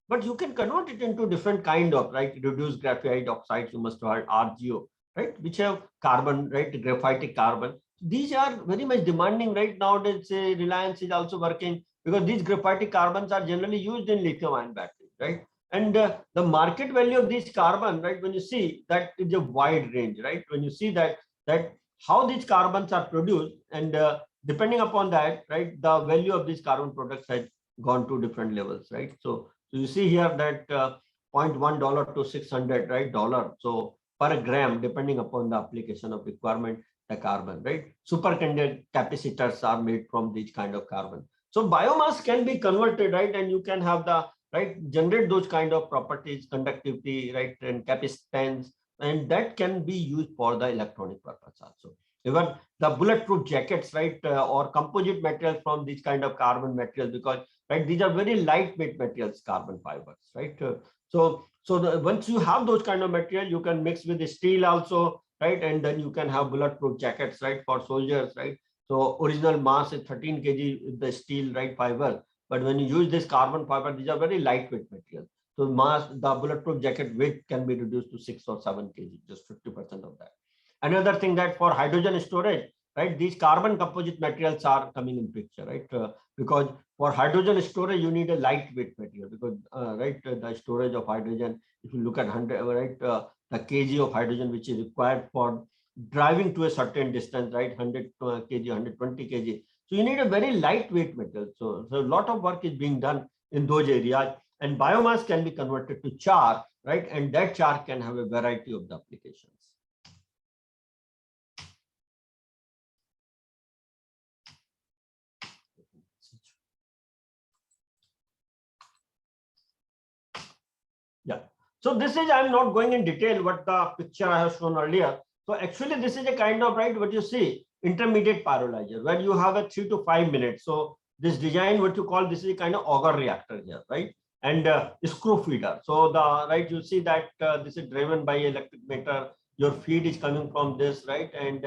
But you can convert it into different kind of, right, reduced graphite oxides, you must have heard RGO, right, which have carbon, right, graphitic carbon. these are very much demanding right nowadays. Say Reliance is also working because these graphitic carbons are generally used in lithium-ion batteries, right? And the market value of these carbon, right? When you see that is a wide range, right? When you see that how these carbons are produced, and depending upon that, right, the value of these carbon products has gone to different levels, right? So you see here that $0.1 to 600, right, dollar. So per gram, depending upon the application of requirement, the carbon, right? Superconductor capacitors are made from these kind of carbon. So biomass can be converted, right? And you can have the, right, generate those kind of properties, conductivity, right, and capacitance, and that can be used for the electronic purpose also. Even the bulletproof jackets, right, or composite materials from these kind of carbon materials, because, right, these are very lightweight materials, carbon fibers, right? Once you have those kind of material, you can mix with the steel also, right? And then you can have bulletproof jackets, right, for soldiers, right? So original mass is 13 kg the steel, right, fiber. But when you use this carbon fiber, these are very lightweight materials. So mass, the bulletproof jacket weight can be reduced to 6 or 7 kg, just 50% of that. Another thing that for hydrogen storage, right, these carbon composite materials are coming in picture, right? Because for hydrogen storage, you need a lightweight material because, right, the storage of hydrogen, if you look at 100, right, the kg of hydrogen which is required for driving to a certain distance, right, 100 kg, 120 kg. So you need a very lightweight material. So a lot of work is being done in those areas, and biomass can be converted to char, right? And that char can have a variety of the applications. Yeah. So this is, I'm not going in detail what the picture I have shown earlier. So actually this is a kind of, right, what you see, intermediate pyrolyzer, where you have a 3 to 5 minutes. So this design, what you call, this is a kind of auger reactor here, right? And screw feeder. So the, right, you see that this is driven by electric motor. Your feed is coming from this, right? And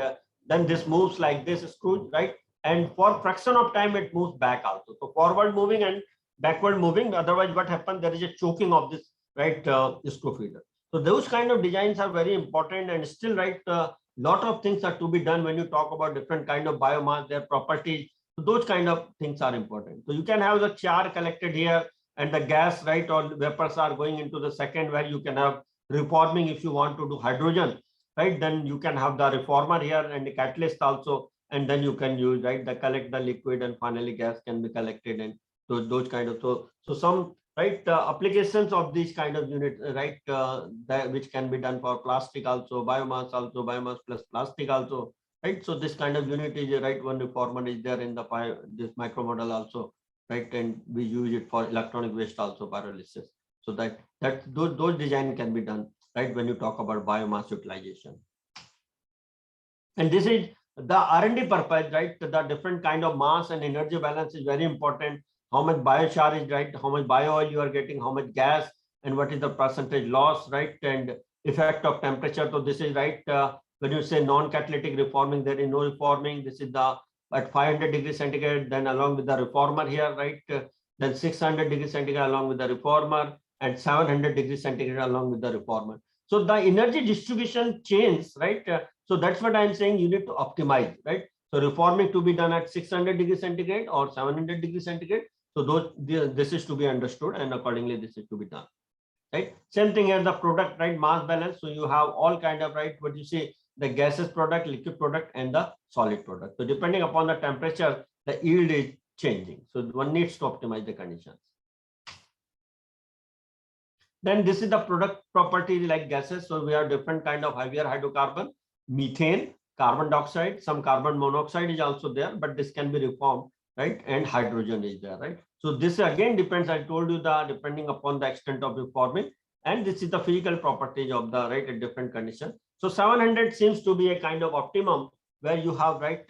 then this moves like this screw, right? And for fraction of time, it moves back also. So forward moving and backward moving. Otherwise, what happens? There is a choking of this, right, screw feeder. So those kind of designs are very important, and still, right, lot of things are to be done when you talk about different kind of biomass, their properties. So those kind of things are important. So you can have the char collected here, and the gas, right, or vapors are going into the second, where you can have reforming. If you want to do hydrogen, right, then you can have the reformer here and the catalyst also, and then you can use, right, the collect the liquid, and finally gas can be collected, and those kind of, so some, right, applications of these kind of units, right, that which can be done for plastic also, biomass plus plastic also, right? So this kind of unit is, right, one reformer is there in the this micro model also, right? And we use it for electronic waste also, pyrolysis. So that those design can be done, right, when you talk about biomass utilization. And this is the R&D purpose, right? The different kind of mass and energy balance is very important. How much biochar is, right? How much bio oil you are getting, how much gas, and what is the percentage loss, right? And effect of temperature. So this is, right, when you say non-catalytic reforming, there is no reforming. This is the at 500 degrees centigrade, then along with the reformer here, right? Then 600 degrees centigrade along with the reformer, and 700 degrees centigrade along with the reformer. So the energy distribution changes, right? So that's what I'm saying. You need to optimize, right? So reforming to be done at 600 degrees centigrade or 700 degrees centigrade. So this is to be understood, and accordingly this is to be done, right? Same thing here, the product, right, mass balance. So you have all kind of, right, what you see, the gaseous product, liquid product, and the solid product. So depending upon the temperature, the yield is changing. So one needs to optimize the conditions. Then this is the product property like gases. So we have different kind of heavier hydrocarbon, methane, carbon dioxide, some carbon monoxide is also there, but this can be reformed, right? And hydrogen is there, right? So this again depends, I told you, the depending upon the extent of reforming, and this is the physical properties of the, right, at different conditions. So 700 seems to be a kind of optimum where you have, right,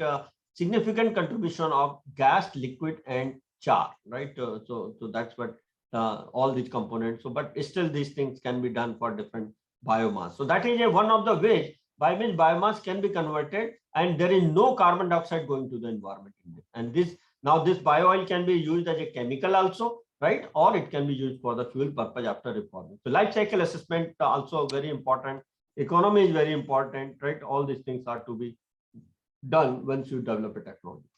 significant contribution of gas, liquid, and char, right? So that's what all these components. So, but still these things can be done for different biomass. So that is one of the ways by which biomass can be converted, and there is no carbon dioxide going to the environment in it. And this, now this bio oil can be used as a chemical also, right? Or it can be used for the fuel purpose after reforming. So life cycle assessment also very important. Economy is very important, right? All these things are to be done once you develop a technology.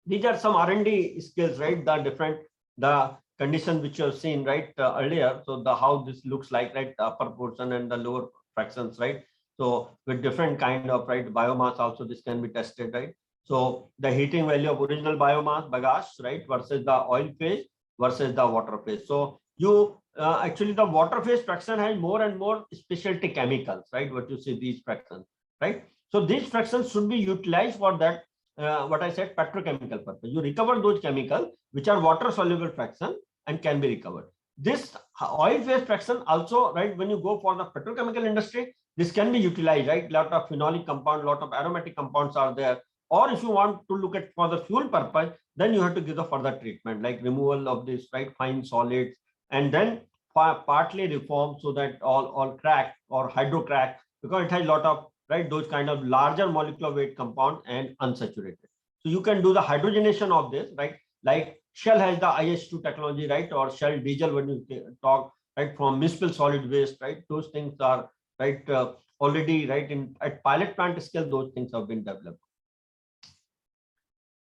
These are some R&D skills, right? The condition which you have seen, right, earlier. So how this looks like, right, the upper portion and the lower fractions, right? So with different kind of, right, biomass also this can be tested, right? So the heating value of original biomass, bagasse, right, versus the oil phase versus the water phase. So you actually the water phase fraction has more and more specialty chemicals, right? What you see these fractions, right? So these fractions should be utilized for that. What I said, petrochemical purpose. You recover those chemicals which are water soluble fraction and can be recovered. This oil phase fraction also, right, when you go for the petrochemical industry, this can be utilized, right? Lot of phenolic compound, lot of aromatic compounds are there. Or if you want to look at for the fuel purpose, then you have to give the further treatment like removal of this, right, fine solids, and then partly reform so that all crack or hydro crack, because it has a lot of, right, those kind of larger molecular weight compound and unsaturated. So you can do the hydrogenation of this, right? Like Shell has the IH2 technology, right? Or Shell diesel when you talk, right, from miscible solid waste, right? Those things are, right, already, right, at pilot plant scale, those things have been developed.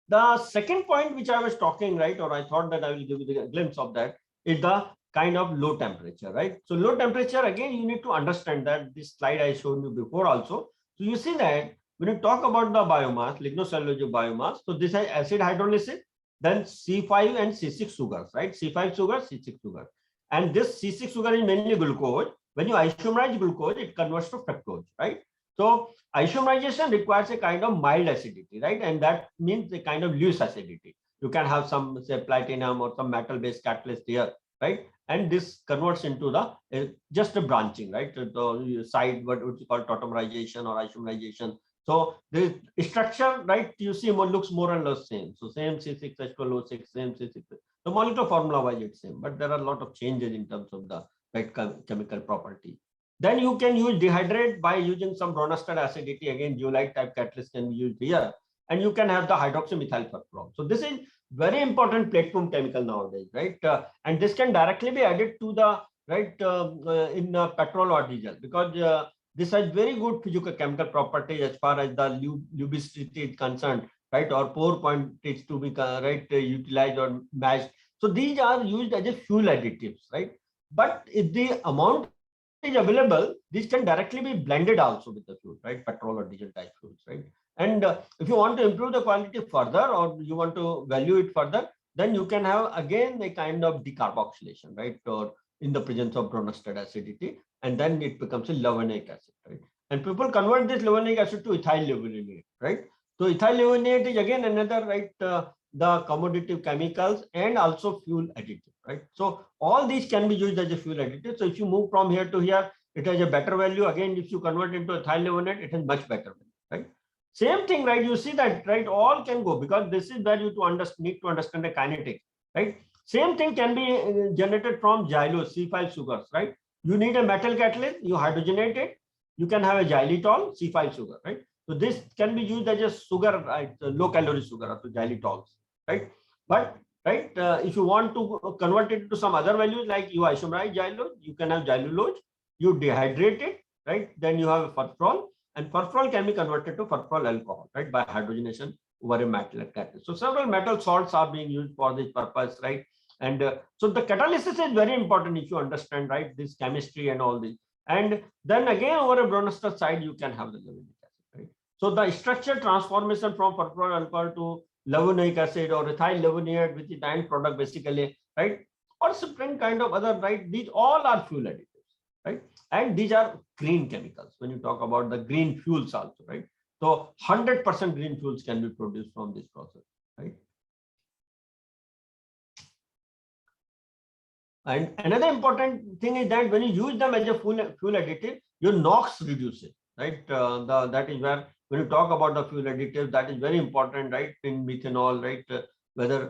The second point which I was talking, right, or I thought that I will give you a glimpse of that, is the kind of low temperature, right? So low temperature, again, you need to understand that this slide I showed you before also. So you see that when you talk about the biomass, lignocellulosic biomass, so this has acid hydrolysis, then C5 and C6 sugars, right? C5 sugar, C6 sugar. And this C6 sugar is mainly glucose. When you isomerize glucose, it converts to fructose, right? So isomerization requires a kind of mild acidity, right? And that means a kind of loose acidity. You can have some, say, platinum or some metal-based catalyst here, right? And this converts into the just a branching, right? The side, what you call tautomerization or isomerization. So the structure, right, you see looks more or less same. So same C6H12O6, same C6. The molecular formula wise it's same, but there are a lot of changes in terms of the, right, chemical property. Then you can use dehydrate by using some Bronsted acidity. Again, zeolite type catalyst can be used here, and you can have the hydroxymethyl furfural. So this is very important platform chemical nowadays, right? And this can directly be added to the, right, in petrol or diesel, because this has very good physical chemical properties as far as the lubricity is concerned, right? Or pore point is to be, right, utilized or matched. So these are used as a fuel additives, right? But if the amount is available, these can directly be blended also with the fuel, right? Petrol or diesel type fuels, right? And if you want to improve the quality further, or you want to value it further, then you can have again a kind of decarboxylation, right? Or in the presence of Bronsted acidity, and then it becomes a levulinic acid, right? And people convert this levulinic acid to ethyl levulinate, right? So ethyl levulinate is again another, right, the commodity chemicals and also fuel additive, right? So all these can be used as a fuel additive. So if you move from here to here, it has a better value. Again, if you convert into ethyl levulinate, it has much better value, right? Same thing, right? You see that, right? All can go, because this is where you need to understand the kinetics, right? Same thing can be generated from xylose, C5 sugars, right? You need a metal catalyst, you hydrogenate it, you can have a xylitol, C5 sugar, right? So this can be used as a sugar, right? Low calorie sugar, so xylitols, right? But right, if you want to convert it to some other values, like you isomerize xylose, you can have xylulose, you dehydrate it, right? Then you have furfural, and furfural can be converted to furfural alcohol, right, by hydrogenation over a metal catalyst. So several metal salts are being used for this purpose, right? And so the catalysis is very important if you understand, right, this chemistry and all this. And then again, over a Bronsted side, you can have the levulinic acid, right? So the structure transformation from furfural alcohol to levulinic acid or ethyl levulinate, which is the end product basically, right? Or some kind of other, right? These all are fuel additives, right? And these are green chemicals when you talk about the green fuels also, right? So 100% green fuels can be produced from this process, right? And another important thing is that when you use them as a fuel additive, your NOx reduces, right? That is where, when you talk about the fuel additive, that is very important, right? In methanol, right?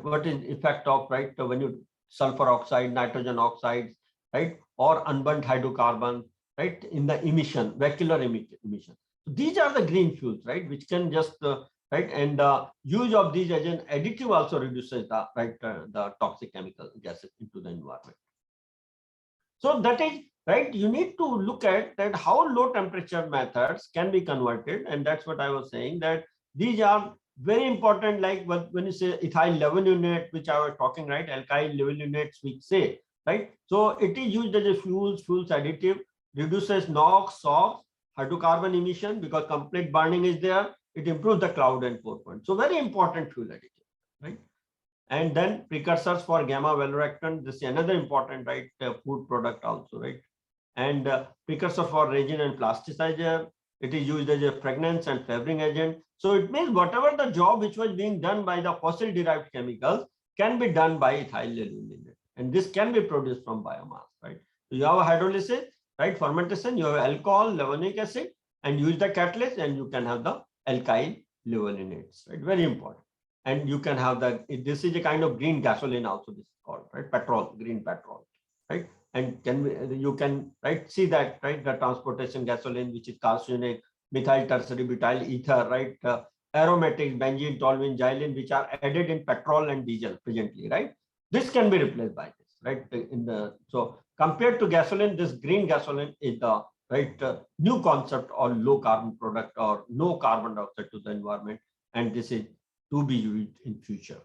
What is effect of, right? When you sulfur oxide, nitrogen oxides, right? Or unburnt hydrocarbons, right? In the emission, vehicular emission. So these are the green fuels, right? Which can just, right? And the use of these as an additive also reduces the, right, the toxic chemical gases into the environment. So that is, right, you need to look at that how low temperature methods can be converted. And that's what I was saying, that these are very important, like when you say ethyl level unit, which I was talking, right, alkyl level units, we say, right? So it is used as a fuels additive, reduces NOx, SOx, hydrocarbon emission, because complete burning is there. It improves the cloud and pore point. So very important fuel additive, right? And then precursors for gamma valoractant, this is another important, right, food product also, right? And precursor for resin and plasticizer. It is used as a fragrance and flavoring agent. So it means whatever the job which was being done by the fossil derived chemicals can be done by ethyl aluminate, and this can be produced from biomass, right? So you have a hydrolysis, right, fermentation, you have alcohol, levulinic acid, and use the catalyst, and you can have the alkyl levulinates, right? Very important. And you can have that. This is a kind of green gasoline also, this is called, right, petrol, green petrol, right? And you can, right, see that, right, the transportation gasoline, which is carcinogenic, methyl tertiary butyl ether, right, aromatics, benzene, toluene, xylene, which are added in petrol and diesel presently, right? This can be replaced by this, right? So compared to gasoline, this green gasoline is the, right, new concept or low carbon product or no carbon dioxide to the environment, and this is to be used in future.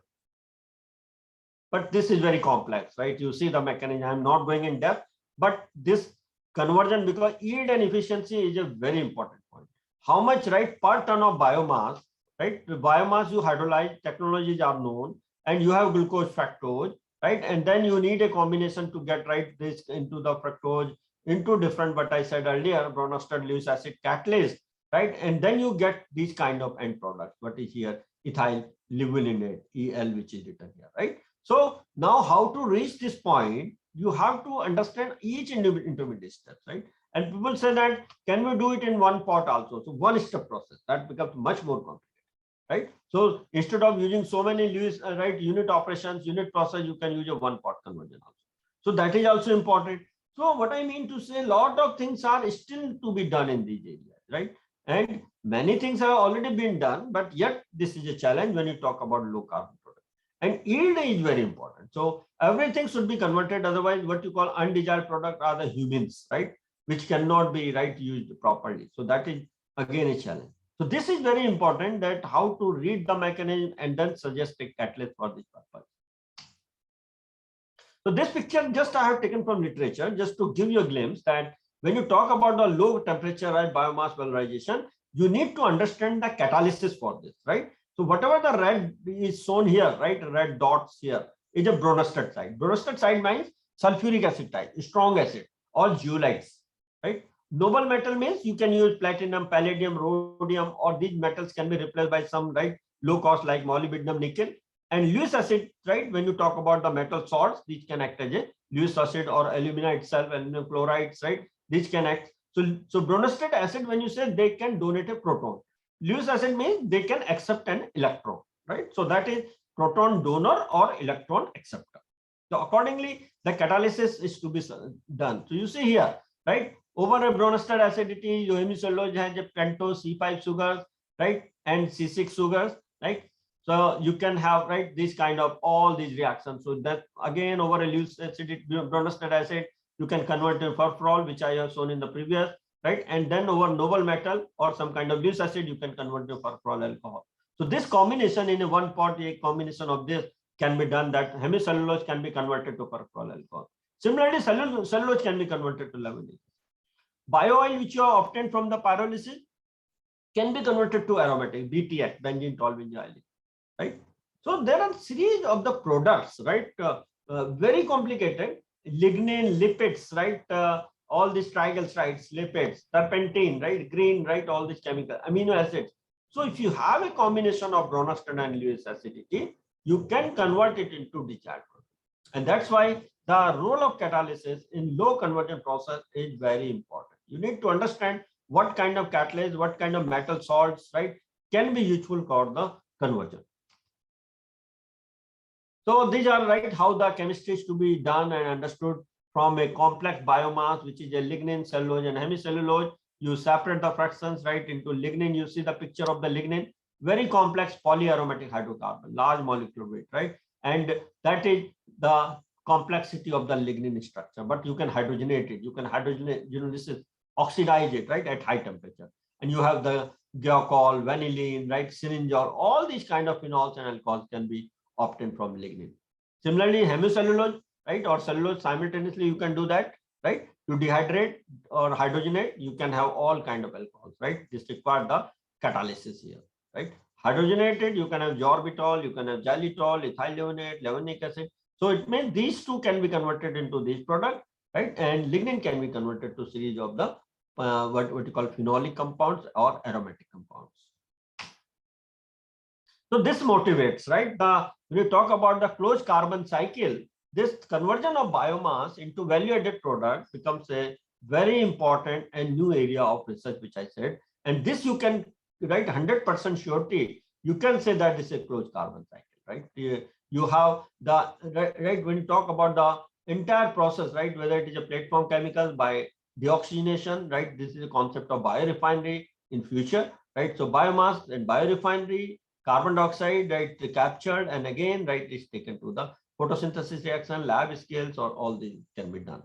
But this is very complex, right? You see the mechanism. I'm not going in depth, but this conversion, because yield and efficiency is a very important point. How much, right, per ton of biomass, right? The biomass you hydrolyze, technologies are known, and you have glucose, fructose, right? And then you need a combination to get, right, this into the fructose, into different, what I said earlier, Bronsted Lewis acid catalyst, right? And then you get these kind of end products. What is here? Ethyl levulinate, EL, which is written here, right? So now how to reach this point, you have to understand each intermediate steps, right? And people say that, can we do it in one pot also? So one step process, that becomes much more complicated, right? So instead of using so many Lewis, right, unit operations, unit process, you can use a one pot conversion also. So that is also important. So what I mean to say, a lot of things are still to be done in these areas, right? And many things have already been done, but yet this is a challenge when you talk about low carbon products. And yield is very important. So everything should be converted. Otherwise, what you call undesired product are the humans, right, which cannot be, right, used properly. So that is again a challenge. So this is very important, that how to read the mechanism and then suggest a catalyst for this purpose. So this picture just I have taken from literature, just to give you a glimpse that when you talk about the low temperature and biomass valorization, you need to understand the catalysis for this, right? So whatever the red is shown here, right, red dots here, is a Bronsted site. Bronsted site means sulfuric acid type, strong acid, or zeolites, right? Noble metal means you can use platinum, palladium, rhodium, or these metals can be replaced by some, right, low cost like molybdenum, nickel. And Lewis acid, right, when you talk about the metal salts, these can act as a Lewis acid, or alumina itself, aluminum chlorides, right? These can act. So Bronsted acid, when you say they can donate a proton. Lewis acid means they can accept an electron, right? So that is proton donor or electron acceptor. So accordingly, the catalysis is to be done. So you see here, right, over a Bronsted acidity, your hemicellulose has a pentose C5 sugars, right, and C6 sugars, right? So you can have, right, this kind of all these reactions. So that again, over a Lewis acidity, Bronsted acid, you can convert to furfural, which I have shown in the previous, right? And then over noble metal or some kind of Lewis acid, you can convert to furfural alcohol. So this combination in a one pot, a combination of this can be done, that hemicellulose can be converted to furfural alcohol. Similarly, cellulose can be converted to lemonade. Bio-oil, which you have obtained from the pyrolysis, can be converted to aromatic, BTX, benzene, toluene, xylene, right? So there are series of the products, right? Very complicated, lignin, lipids, right? All these triglycerides, lipids, turpentine, right? Green, right? All these chemical amino acids. So if you have a combination of Bronsted and Lewis acidity, you can convert it into desired product. And that's why the role of catalysis in low conversion process is very important. You need to understand what kind of catalyst, what kind of metal salts, right, can be useful for the conversion. So these are, right, how the chemistry is to be done and understood from a complex biomass, which is a lignin, cellulose, and hemicellulose. You separate the fractions, right, into lignin. You see the picture of the lignin, very complex polyaromatic hydrocarbon, large molecular weight, right? And that is the complexity of the lignin structure, but you can hydrogenate it. You can hydrogenate, this is oxidize it, right, at high temperature. And you have the glycol, vanillin, right, syringol, all these kind of phenols and alcohols can be obtained from lignin. Similarly, hemicellulose, right, or cellulose simultaneously, you can do that, right? You dehydrate or hydrogenate, you can have all kind of alcohols, right? This requires the catalysis here, right? Hydrogenated, you can have sorbitol, you can have xylitol, ethyl levinate, levinic acid. So it means these two can be converted into this product, right? And lignin can be converted to series of the what you call phenolic compounds or aromatic compounds. So this motivates, right? When you talk about the closed carbon cycle, this conversion of biomass into value-added product becomes a very important and new area of research, which I said. And this you can, right, 100% surety, you can say that this is a closed carbon cycle, right? You have the, right, when you talk about the entire process, right, whether it is a platform chemicals by deoxygenation, right? This is a concept of biorefinery in future, right? So biomass and biorefinery, carbon dioxide, right, captured, and again, right, is taken to the photosynthesis reaction, lab scales, or all these can be done.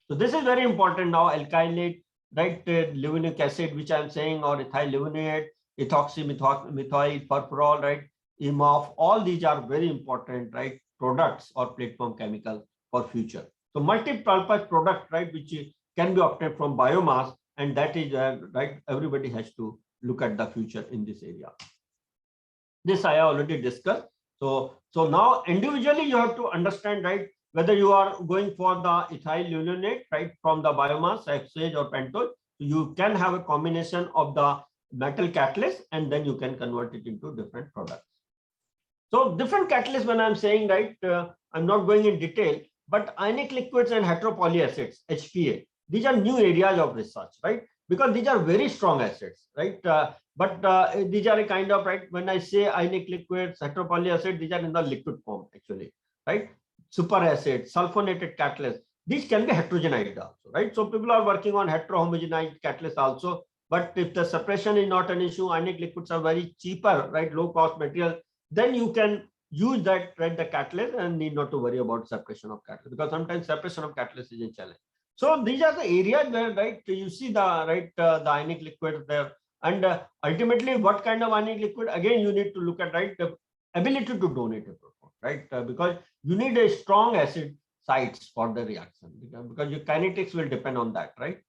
So this is very important now. Alkylate, right, levinic acid, which I'm saying, or ethyl levinate, ethoxymethyl furfural, right, EMOF, all these are very important, right, products or platform chemicals for future. So multi-purpose product, right, which can be obtained from biomass, and that is right. Everybody has to look at the future in this area. This I already discussed. So now individually you have to understand, right, whether you are going for the ethyl levinate, right, from the biomass, sage or pentose. You can have a combination of the metal catalyst, and then you can convert it into different products. So different catalysts, when I'm saying, right, I'm not going in detail, but ionic liquids and heteropolyacids, HPA, these are new areas of research, right? Because these are very strong acids, right? But these are a kind of, right, when I say ionic liquids, heteropolyacid, these are in the liquid form actually, right? Superacid, sulfonated catalyst, these can be heterogenized also, right? So people are working on heterohomogenized catalyst also, but if the separation is not an issue, ionic liquids are very cheaper, right? Low cost material, then you can use that, right, the catalyst, and need not to worry about separation of catalyst, because sometimes separation of catalyst is a challenge. So these are the areas where, right, you see the, right, the ionic liquid there. And ultimately, what kind of ionic liquid? Again, you need to look at, right, the ability to donate a proton, right? Because you need a strong acid sites for the reaction, because your kinetics will depend on that, right?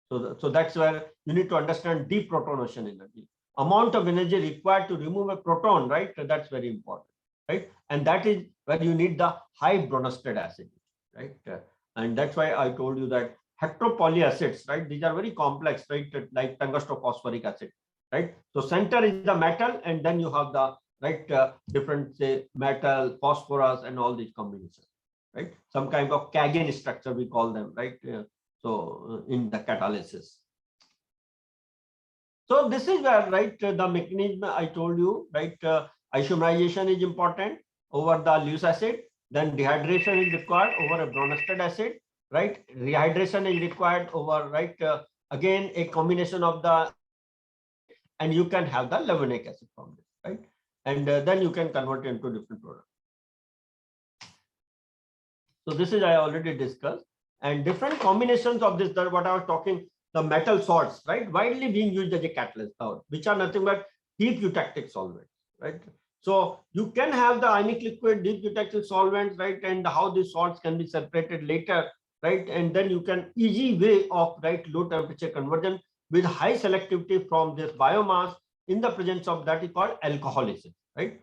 So that's where you need to understand deep proton ocean energy, amount of energy required to remove a proton, right? That's very important, right? And that is where you need the high Bronsted acid, right? And that's why I told you that heteropolyacids, right? These are very complex, right? Like tungstophosphoric acid, right? So center is the metal, and then you have the, right, different, say, metal, phosphorus, and all these combinations, right? Some kind of Kagan structure, we call them, right? So in the catalysis. So this is where, right, the mechanism I told you, right? Isomerization is important over the Lewis acid. Then dehydration is required over a Bronsted acid, right? Rehydration is required over, right, again, a combination of the, and you can have the levinic acid from this, right? And then you can convert it into different products. So this is I already discussed, and different combinations of this, that what I was talking, the metal salts, right, widely being used as a catalyst, which are nothing but deep eutectic solvents, right? So you can have the ionic liquid, deep eutectic solvents, right, and how these salts can be separated later, right? And then you can easy way of, right, low temperature conversion with high selectivity from this biomass in the presence of that is called alcoholysis, right?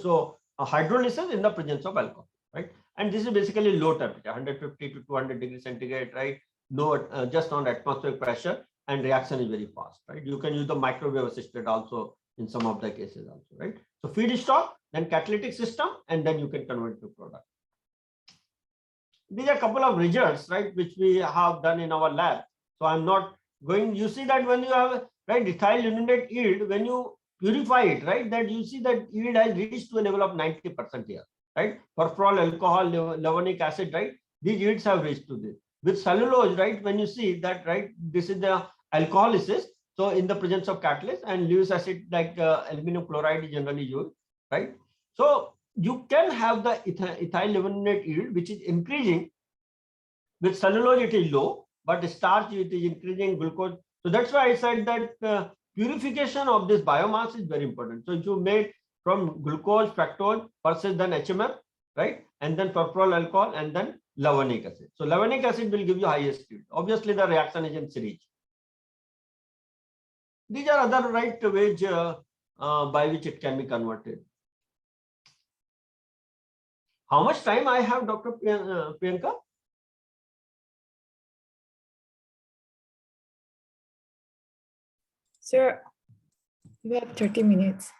So hydrolysis in the presence of alcohol, right? And this is basically low temperature, 150 to 200 degrees centigrade, right? No, just on atmospheric pressure, and reaction is very fast, right? You can use the microwave assisted also in some of the cases also, right? So feedstock, then catalytic system, and then you can convert to product. These are a couple of results, right, which we have done in our lab. So I'm not going, you see that when you have, right, ethyl levinate yield, when you purify it, right, that you see that yield has reached to a level of 90% here, right? Furfural, alcohol, levinic acid, right? These yields have reached to this. With cellulose, right, when you see that, right, this is the alcoholysis. So in the presence of catalyst, and Lewis acid, like aluminum chloride is generally used, right? So you can have the ethyl lemonade yield, which is increasing. With cellulose, it is low, but starch, it is increasing glucose. So that's why I said that purification of this biomass is very important. So if you made from glucose, fructose versus then HMF, right? And then furfural alcohol and then levanic acid. So levanic acid will give you highest yield. Obviously, the reaction is in series. These are other ways by which it can be converted. How much time I have, Dr. Priyanka? Sir, you have 30 minutes.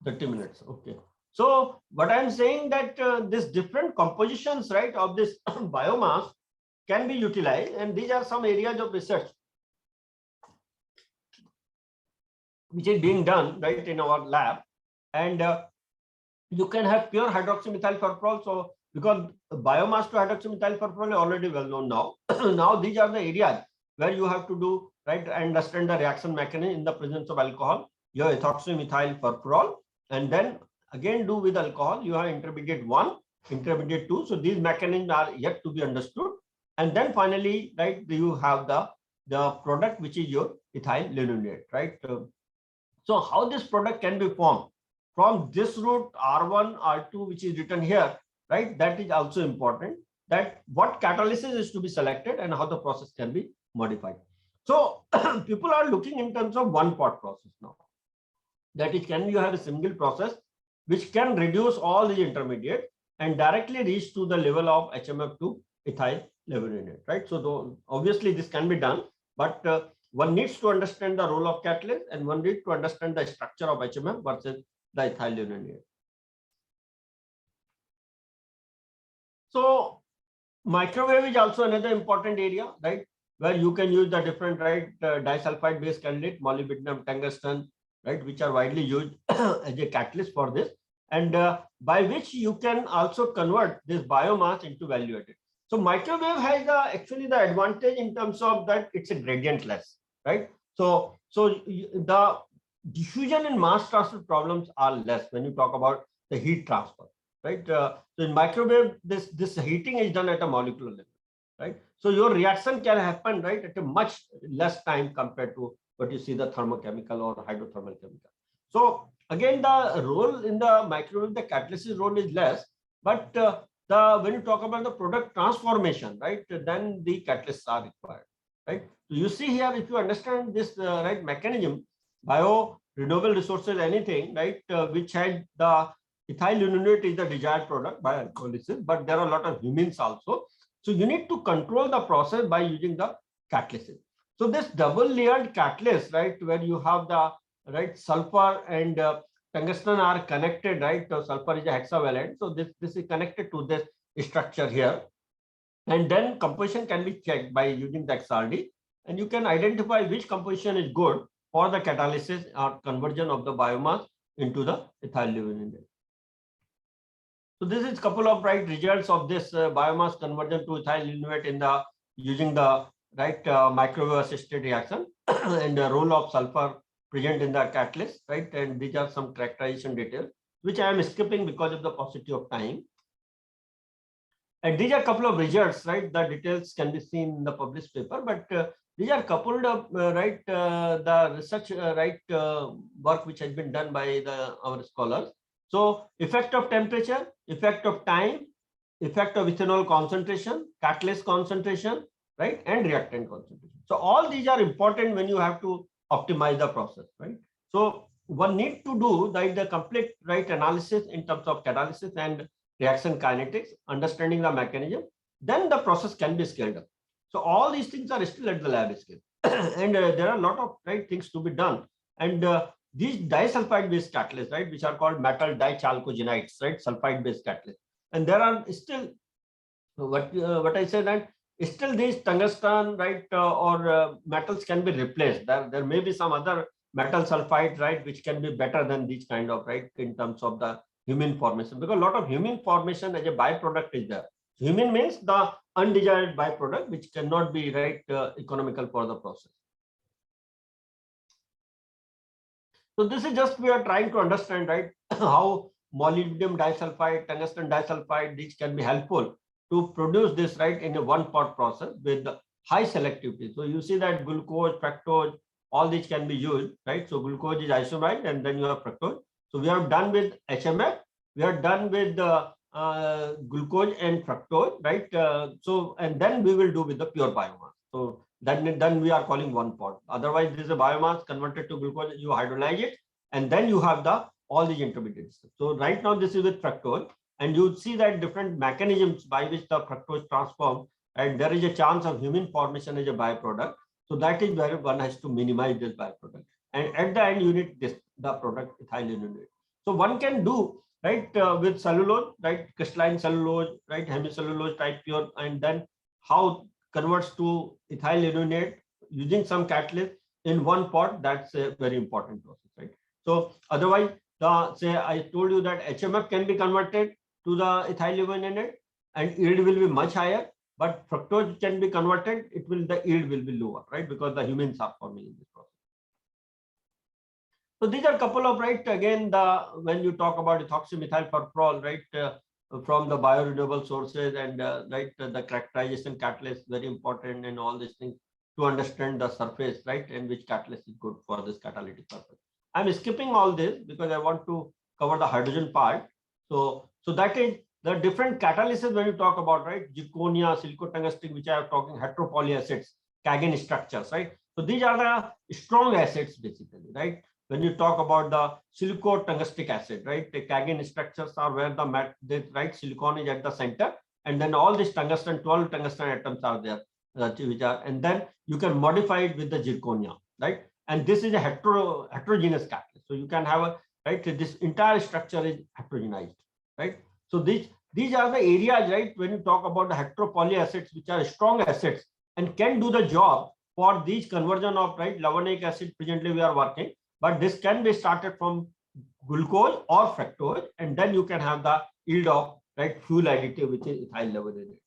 30 minutes. Okay. So what I'm saying that this different compositions, right, of this biomass can be utilized, and these are some areas of research which is being done, right, in our lab. And you can have pure hydroxymethyl furfural. So because biomass to hydroxymethyl furfural is already well known now. Now these are the areas where you have to do, right, understand the reaction mechanism in the presence of alcohol. You have ethoxymethyl furfural, and then again do with alcohol. You have intermediate 1, intermediate 2. So these mechanisms are yet to be understood. And then finally, right, you have the product which is your ethyl linoleate, right? So how this product can be formed from this route R1, R2, which is written here, right? That is also important, that what catalysis is to be selected and how the process can be modified. So people are looking in terms of one pot process now. That is, can you have a single process which can reduce all the intermediate and directly reach to the level of HMF to ethyl levinate, right? So obviously this can be done, but one needs to understand the role of catalyst and one needs to understand the structure of HMF versus the ethyl levinate. So microwave is also another important area, right? Where you can use the different, right, disulfide based catalyst, molybdenum, tungsten, right, which are widely used as a catalyst for this, and by which you can also convert this biomass into value added. So microwave has actually the advantage in terms of that it's a gradientless, right? So the diffusion and mass transfer problems are less when you talk about the heat transfer, right? So in microwave, this heating is done at a molecular level, right? So your reaction can happen, right, at a much less time compared to what you see the thermochemical or hydrothermal chemical. So again, the role in the microwave, the catalysis role is less, but when you talk about the product transformation, right, then the catalysts are required, right? So you see here, if you understand this right mechanism, bio renewable resources, anything, right, which had the ethyl linoleate is the desired product by alcoholysis, but there are a lot of humins also. So you need to control the process by using the catalysis. So this double layered catalyst, right, where you have the right sulfur and tungsten are connected, right? So sulfur is a hexavalent. So this is connected to this structure here. And then composition can be checked by using the XRD, and you can identify which composition is good for the catalysis or conversion of the biomass into the ethyl levinate. So this is a couple of right results of this biomass conversion to ethyl levinate in the using the right microwave assisted reaction and the role of sulfur present in the catalyst, right? And these are some characterization details which I am skipping because of the paucity of time. And these are a couple of results, right? The details can be seen in the published paper, but these are coupled up, right? The research, work which has been done by our scholars. So effect of temperature, effect of time, effect of ethanol concentration, catalyst concentration, right? And reactant concentration. So all these are important when you have to optimize the process, right? So one need to do the complete right analysis in terms of catalysis and reaction kinetics, understanding the mechanism, then the process can be scaled up. So all these things are still at the lab scale, and there are a lot of right things to be done. And these disulfide based catalysts, right, which are called metal dichalcogenides, right, sulfide based catalysts, and there are still what I say that still these tungsten, right, or metals can be replaced. There may be some other metal sulfide, right, which can be better than these kind of, right, in terms of the humin formation, because a lot of humin formation as a byproduct is there. Humin means the undesired byproduct which cannot be right economical for the process. So this is just we are trying to understand, right, how molybdenum disulfide, tungsten disulfide, these can be helpful to produce this, right, in a one-pot process with high selectivity. So you see that glucose, fructose, all these can be used, right? So glucose is isomeride and then you have fructose. So we are done with HMF, we are done with the glucose and fructose, right? So, and then we will do with the pure biomass. So then we are calling one pot. Otherwise, this is a biomass converted to glucose, you hydrolyze it, and then you have all these intermediates. So right now this is with fructose, and you see that different mechanisms by which the fructose transform, and there is a chance of humin formation as a byproduct. So that is where one has to minimize this byproduct. And at the end, you need the product ethyl linolenic. So one can do, right, with cellulose, right, crystalline cellulose, right, hemicellulose type pure, and then how converts to ethyl linolenic using some catalyst in one pot. That's a very important process, right? So otherwise, say I told you that HMF can be converted to the ethyl linolenic and yield will be much higher, but fructose can be converted, the yield will be lower, right? Because the humins are forming in this process. So these are a couple of, right, again, when you talk about ethoxymethyl furfural, right, from the biorenewable sources, and right, the characterization catalyst, very important, and all these things to understand the surface, right, and which catalyst is good for this catalytic purpose. I'm skipping all this because I want to cover the hydrogen part. So that is the different catalysts when you talk about, right, zirconia, silicotungsten, which I am talking heteropoly acids, Kagan structures, right? So these are the strong acids basically, right? When you talk about the silicotungstic acid, right, the Kagan structures are where right, silicon is at the center, and then all these tungsten, 12 tungsten atoms are there, which are, and then you can modify it with the zirconia, right? And this is a heterogeneous catalyst. So you can have a, right, this entire structure is heterogenized, right? So these are the areas, right, when you talk about the heteropoly acids, which are strong acids and can do the job for these conversion of, right, levulinic acid. Presently we are working, but this can be started from glucose or fructose, and then you can have the yield of, right, fuel additive, which is ethyl levulinic.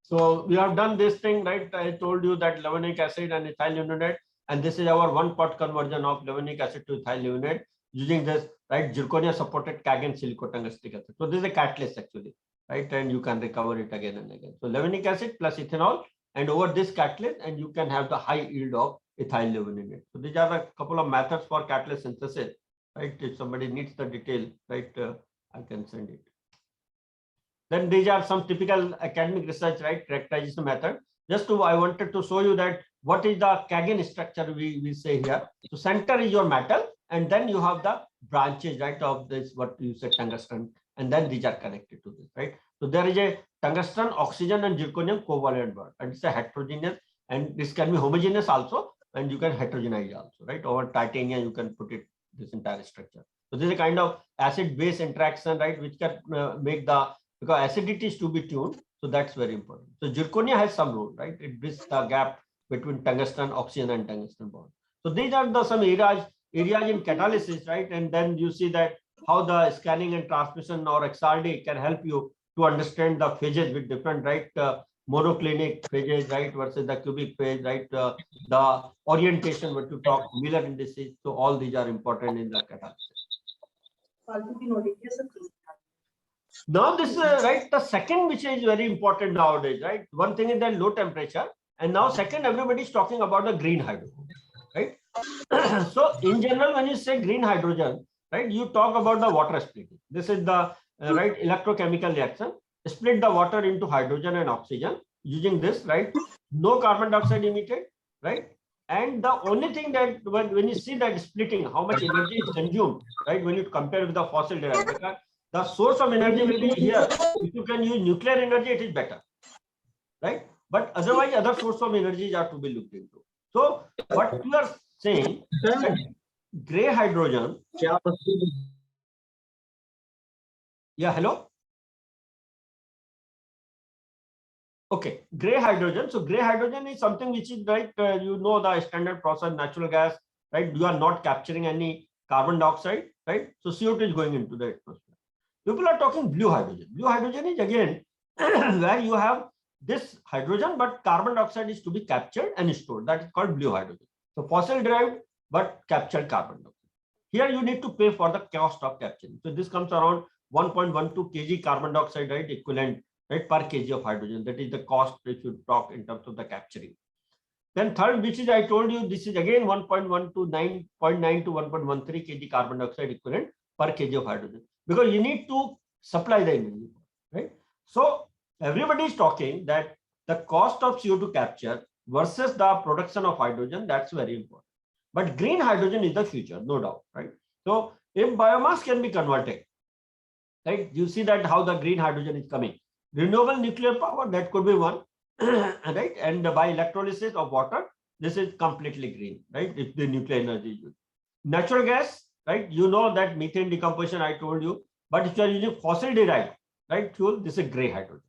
So we have done this thing, right? I told you that levulinic acid and ethyl linolenic, and this is our one pot conversion of levulinic acid to ethyl linolenic using this, right, zirconia supported Kagan silicotungstic acid. So this is a catalyst actually, right? And you can recover it again and again. So levulinic acid plus ethanol and over this catalyst, and you can have the high yield of ethyl levulinic. So these are a couple of methods for catalyst synthesis, right? If somebody needs the detail, right, I can send it. Then these are some typical academic research, right, characterization method. I wanted to show you that what is the Kagan structure we say here. So center is your metal, and then you have the branches, right, of this, what you said, tungsten, and then these are connected to this, right? So there is a tungsten, oxygen, and zirconium covalent bond, and it's a heterogeneous, and this can be homogeneous also, and you can heterogenize also, right? Over titanium, you can put it this entire structure. So this is a kind of acid-base interaction, right, which can make the, because acidity is to be tuned, so that's very important. So zirconia has some role, right? It bridges the gap between tungsten, oxygen, and tungsten bond. So these are some areas in catalysis, right? And then you see that how the scanning and transmission or XRD can help you to understand the phases with different, right, monoclinic phases, right, versus the cubic phase, right, the orientation, what you talk, Miller indices. So all these are important in the catalysis. Now this is, right, the second, which is very important nowadays, right? One thing is that low temperature, and now second, everybody is talking about the green hydrogen, right? So in general, when you say green hydrogen, right, you talk about the water splitting. This is the right electrochemical reaction. Split the water into hydrogen and oxygen using this, right? No carbon dioxide emitted, right? And the only thing that when you see that splitting, how much energy is consumed, right? When you compare with the fossil derived, because the source of energy will be here. If you can use nuclear energy, it is better, right? But otherwise, other source of energies are to be looked into. So what we are saying, that gray hydrogen. Yeah, hello. Okay, gray hydrogen. So gray hydrogen is something which is, right, you know, the standard process, natural gas, right? You are not capturing any carbon dioxide, right? So CO2 is going into the atmosphere. People are talking blue hydrogen. Blue hydrogen is again where you have this hydrogen, but carbon dioxide is to be captured and stored. That is called blue hydrogen. So fossil derived, but captured carbon dioxide. Here you need to pay for the cost of capturing. So this comes around 1.12 kg carbon dioxide, right, equivalent, right, per kg of hydrogen. That is the cost if you talk in terms of the capturing. Then third, which is I told you, this is again 1.1 to 9.9 to 1.13 kg carbon dioxide equivalent per kg of hydrogen, because you need to supply the energy, right? So everybody is talking that the cost of CO2 capture versus the production of hydrogen, that's very important. But green hydrogen is the future, no doubt, right? So if biomass can be converted, right, you see that how the green hydrogen is coming. Renewable nuclear power, that could be one, right? And by electrolysis of water, this is completely green, right? If the nuclear energy is used. Natural gas, right? You know that methane decomposition, I told you, but if you are using fossil derived, right, fuel, this is gray hydrogen.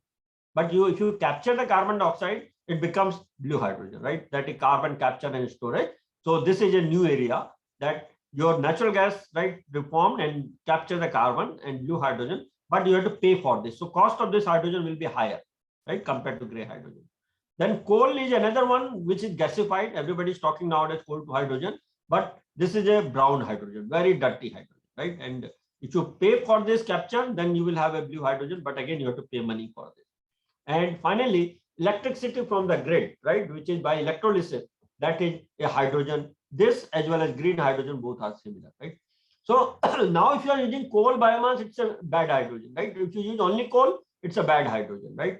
But if you capture the carbon dioxide, it becomes blue hydrogen, right? That is carbon capture and storage. So this is a new area that your natural gas, right, reformed and capture the carbon and blue hydrogen, but you have to pay for this. So cost of this hydrogen will be higher, right, compared to gray hydrogen. Then coal is another one which is gasified. Everybody is talking nowadays coal to hydrogen, but this is a brown hydrogen, very dirty hydrogen, right? And if you pay for this capture, then you will have a blue hydrogen, but again, you have to pay money for this. And finally, electricity from the grid, right, which is by electrolysis, that is a hydrogen. This as well as green hydrogen, both are similar, right? So now if you are using coal biomass, it's a bad hydrogen, right? If you use only coal, it's a bad hydrogen, right?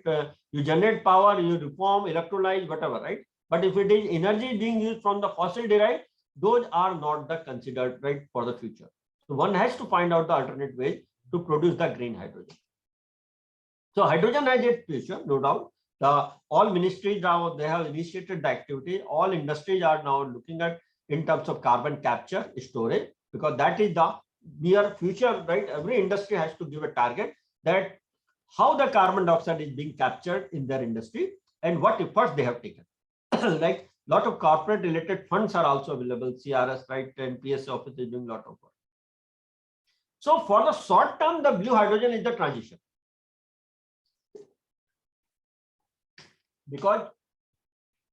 You generate power, you reform, electrolyze, whatever, right? But if it is energy being used from the fossil derived, those are not the considered, right, for the future. So one has to find out the alternate ways to produce the green hydrogen. So hydrogen has its future, no doubt. All ministries now, they have initiated the activity. All industries are now looking at in terms of carbon capture, storage, because that is the near future, right? Every industry has to give a target that how the carbon dioxide is being captured in their industry and what efforts they have taken. Like a lot of corporate related funds are also available, CRS, right, and PSA office is doing a lot of work. So for the short term, the blue hydrogen is the transition. Because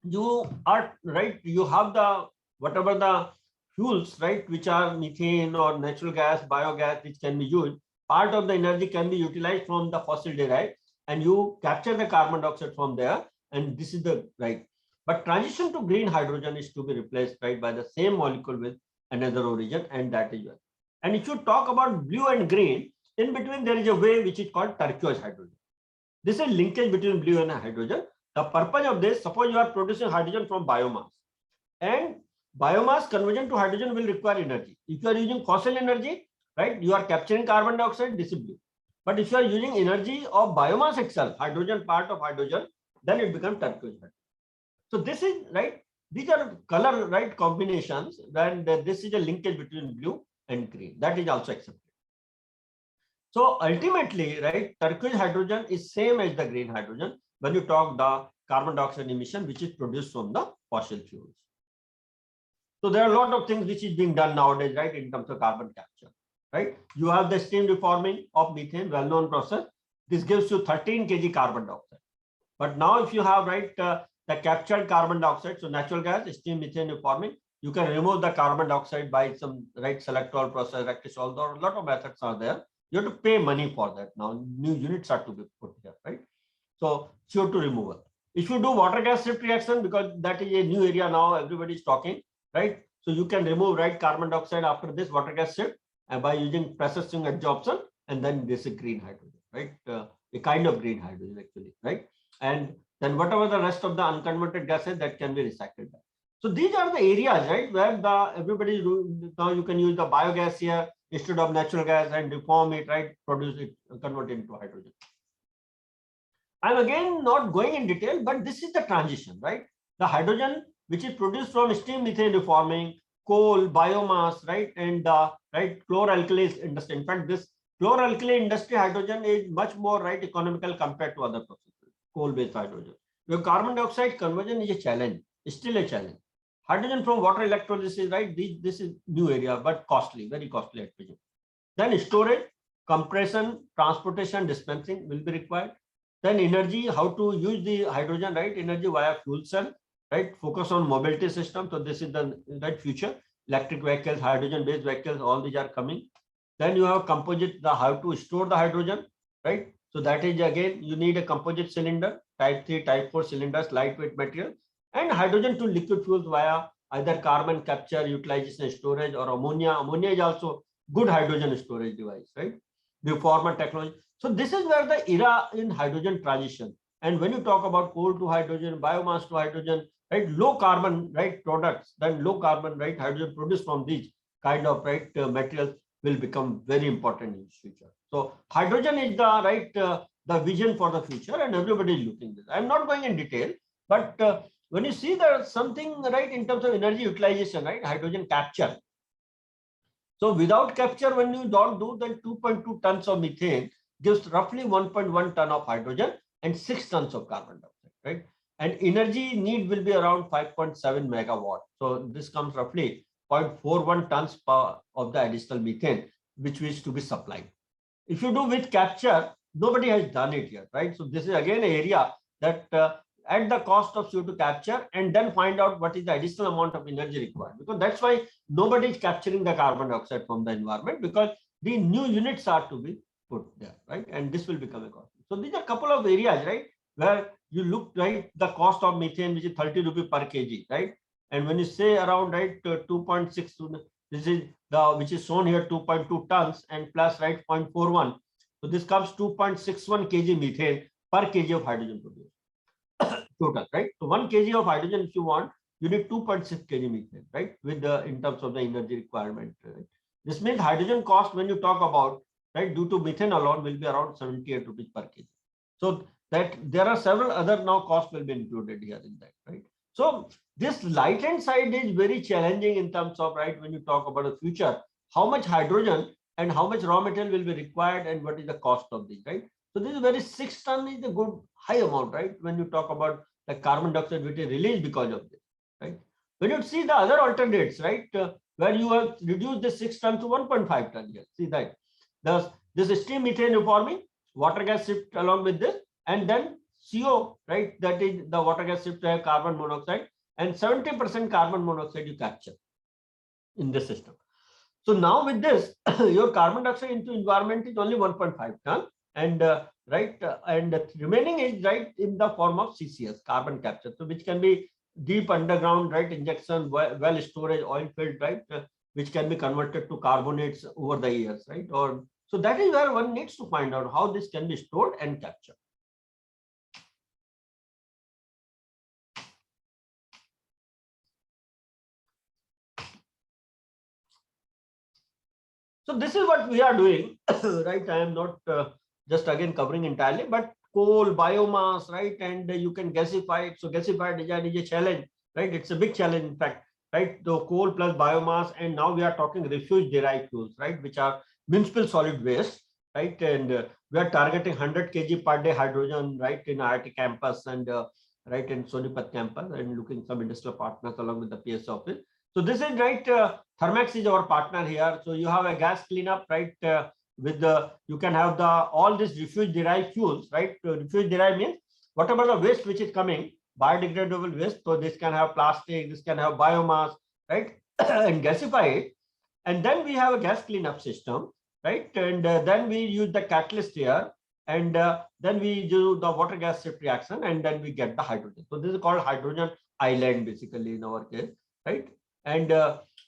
you are, right, you have the whatever the fuels, right, which are methane or natural gas, biogas, which can be used. Part of the energy can be utilized from the fossil derived, and you capture the carbon dioxide from there, and this is the right. But transition to green hydrogen is to be replaced, right, by the same molecule with another origin, and that is well. And if you talk about blue and green, in between there is a way which is called turquoise hydrogen. This is linkage between blue and hydrogen. The purpose of this, suppose you are producing hydrogen from biomass, and biomass conversion to hydrogen will require energy. If you are using fossil energy, right, you are capturing carbon dioxide, this is blue. But if you are using energy of biomass itself, hydrogen, part of hydrogen, then it becomes turquoise hydrogen. So this is, right, these are color, right, combinations, and this is a linkage between blue and green. That is also accepted. So ultimately, right, turquoise hydrogen is same as the green hydrogen when you talk the carbon dioxide emission, which is produced from the fossil fuels. So there are a lot of things which is being done nowadays, right, in terms of carbon capture, right? You have the steam reforming of methane, well-known process. This gives you 13 kg carbon dioxide. But now if you have, right, the captured carbon dioxide, so natural gas, steam methane reforming, you can remove the carbon dioxide by some, right, selectol process, Rectisol, or a lot of methods are there. You have to pay money for that. Now new units are to be put here, right? So CO2 removal. If you do water gas shift reaction, because that is a new area now, everybody is talking, right? So you can remove, right, carbon dioxide after this water gas shift and by using processing adsorption, and then this is green hydrogen, right? A kind of green hydrogen actually, right? And then whatever the rest of the unconverted gases, that can be recycled. So these are the areas, right, where everybody now you can use the biogas here instead of natural gas and reform it, right, produce it, convert it into hydrogen. I'm again not going in detail, but this is the transition, right? The hydrogen which is produced from steam methane reforming, coal, biomass, right, and right, chloralkali industry. In fact, this chloralkali industry hydrogen is much more, right, economical compared to other processes, coal-based hydrogen. Your carbon dioxide conversion is a challenge, still a challenge. Hydrogen from water electrolysis, right? This is new area, but costly, very costly at present. Then storage, compression, transportation, dispensing will be required. Then energy, how to use the hydrogen, right? Energy via fuel cell, right? Focus on mobility system. So this is the right future. electric vehicles, hydrogen-based vehicles, all these are coming. Then you have composite, how to store the hydrogen, right? So that is again, you need a composite cylinder, type 3, type 4 cylinders, lightweight material, and hydrogen to liquid fuels via either carbon capture, utilization, storage, or ammonia. Ammonia is also good hydrogen storage device, right? Reformer technology. So this is where the era in hydrogen transition. And when you talk about coal to hydrogen, biomass to hydrogen, right, low carbon, right, products, then low carbon, right, hydrogen produced from these kind of, right, materials will become very important in the future. So hydrogen is the right the vision for the future, and everybody is looking at this. I'm not going in detail, but when you see there's something right in terms of energy utilization, right, hydrogen capture. So without capture, when you don't do, then 2.2 tons of methane gives roughly 1.1 ton of hydrogen and 6 tons of carbon dioxide, right? And energy need will be around 5.7 megawatt. So this comes roughly 0.41 tons per of the additional methane, which is to be supplied. If you do with capture, nobody has done it yet, right? So this is again an area that at the cost of CO2 capture, and then find out what is the additional amount of energy required, because that's why nobody is capturing the carbon dioxide from the environment, because the new units are to be put there, right? And this will become a cost. So these are a couple of areas, right, where you look, right, the cost of methane, which is 30 rupees per kg, right? And when you say around, right, 2.6, this is the, which is shown here, 2.2 tons and plus, right, 0.41. So this comes 2.61 kg methane per kg of hydrogen produced. Total, right? So 1 kg of hydrogen, if you want, you need 2.6 kg methane, right? With the, in terms of the energy requirement, right? This means hydrogen cost, when you talk about, right, due to methane alone, will be around 78 rupees per kg. So that there are several other now costs will be included here in that, right? So this light hand side is very challenging in terms of, right, when you talk about the future, how much hydrogen and how much raw material will be required and what is the cost of this, right? So this is very 6 ton is a good high amount, right? When you talk about the carbon dioxide which is released because of this, right? When you see the other alternates, right, where you have reduced the 6 ton to 1.5 ton here, see that this steam methane reforming, water gas shift along with this, and then CO, right, that is the water gas shift to have carbon monoxide, and 70% carbon monoxide you capture in the system. So now with this, your carbon dioxide into environment is only 1.5 ton, and right, and the remaining is, right, in the form of CCS, carbon capture, so which can be deep underground, right, injection, well storage, oil field, right, which can be converted to carbonates over the years, right? Or so that is where one needs to find out how this can be stored and captured. So this is what we are doing, right? I am not just again covering entirely, but coal, biomass, right? And you can gasify it. So gasified design is a challenge, right? It's a big challenge, in fact, right? The coal plus biomass, and now we are talking refuse derived fuels, right? Which are municipal solid waste, right? And we are targeting 100 kg per day hydrogen, right? In IIT campus and right in Sonipat campus, and looking some industrial partners along with the PS office. So this is, right, Thermax is our partner here. So you have a gas cleanup, right, with the, you can have the, all these refuse derived fuels, right? Refuse derived means whatever the waste which is coming, biodegradable waste. So this can have plastic, this can have biomass, right? And gasify it. And then we have a gas cleanup system, right? And then we use the catalyst here, and then we do the water gas shift reaction, and then we get the hydrogen. So this is called hydrogen island, basically, in our case, right? And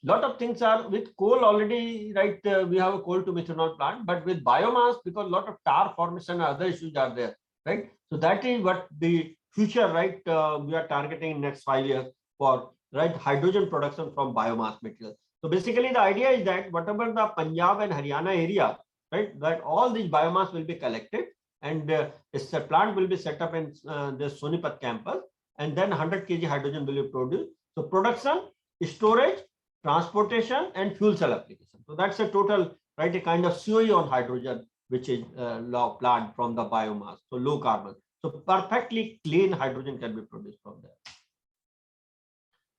lot of things are with coal already, right? We have a coal to methanol plant, but with biomass, because a lot of tar formation and other issues are there, right? So that is what the future, right? We are targeting in next 5 years for, right, hydrogen production from biomass material. So basically the idea is that whatever the Punjab and Haryana area, right, that all these biomass will be collected, and a plant will be set up in the Sonipat campus, and then 100 kg hydrogen will be produced. So production, storage, transportation, and fuel cell application. So that's a total, right, a kind of COE on hydrogen, which is plant from the biomass, so low carbon. So perfectly clean hydrogen can be produced from there.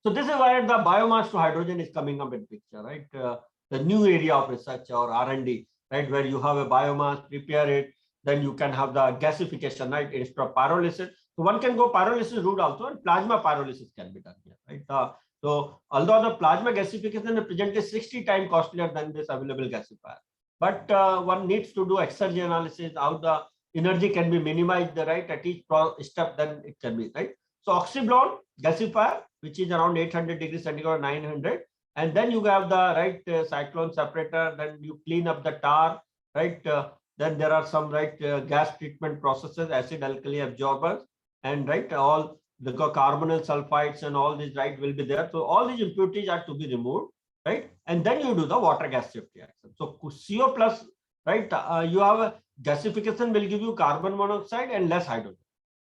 So this is where the biomass to hydrogen is coming up in picture, right? The new area of research or R&D, right, where you have a biomass, prepare it, then you can have the gasification, right, instead of pyrolysis. So one can go pyrolysis route also, and plasma pyrolysis can be done here, right? So although the plasma gasification is presently 60 times costlier than this available gasifier, but one needs to do exergy analysis, how the energy can be minimized, right, at each step, then it can be, right. So oxyblonde gasifier, which is around 800 degrees centigrade, 900, and then you have the right cyclone separator, then you clean up the tar, right. Then there are some gas treatment processes, acid alkali absorbers, and right all the carbonyl sulfides and all these will be there. So all these impurities are to be removed, right? And then you do the water gas shift reaction. So CO plus, you have a gasification will give you carbon monoxide and less hydrogen.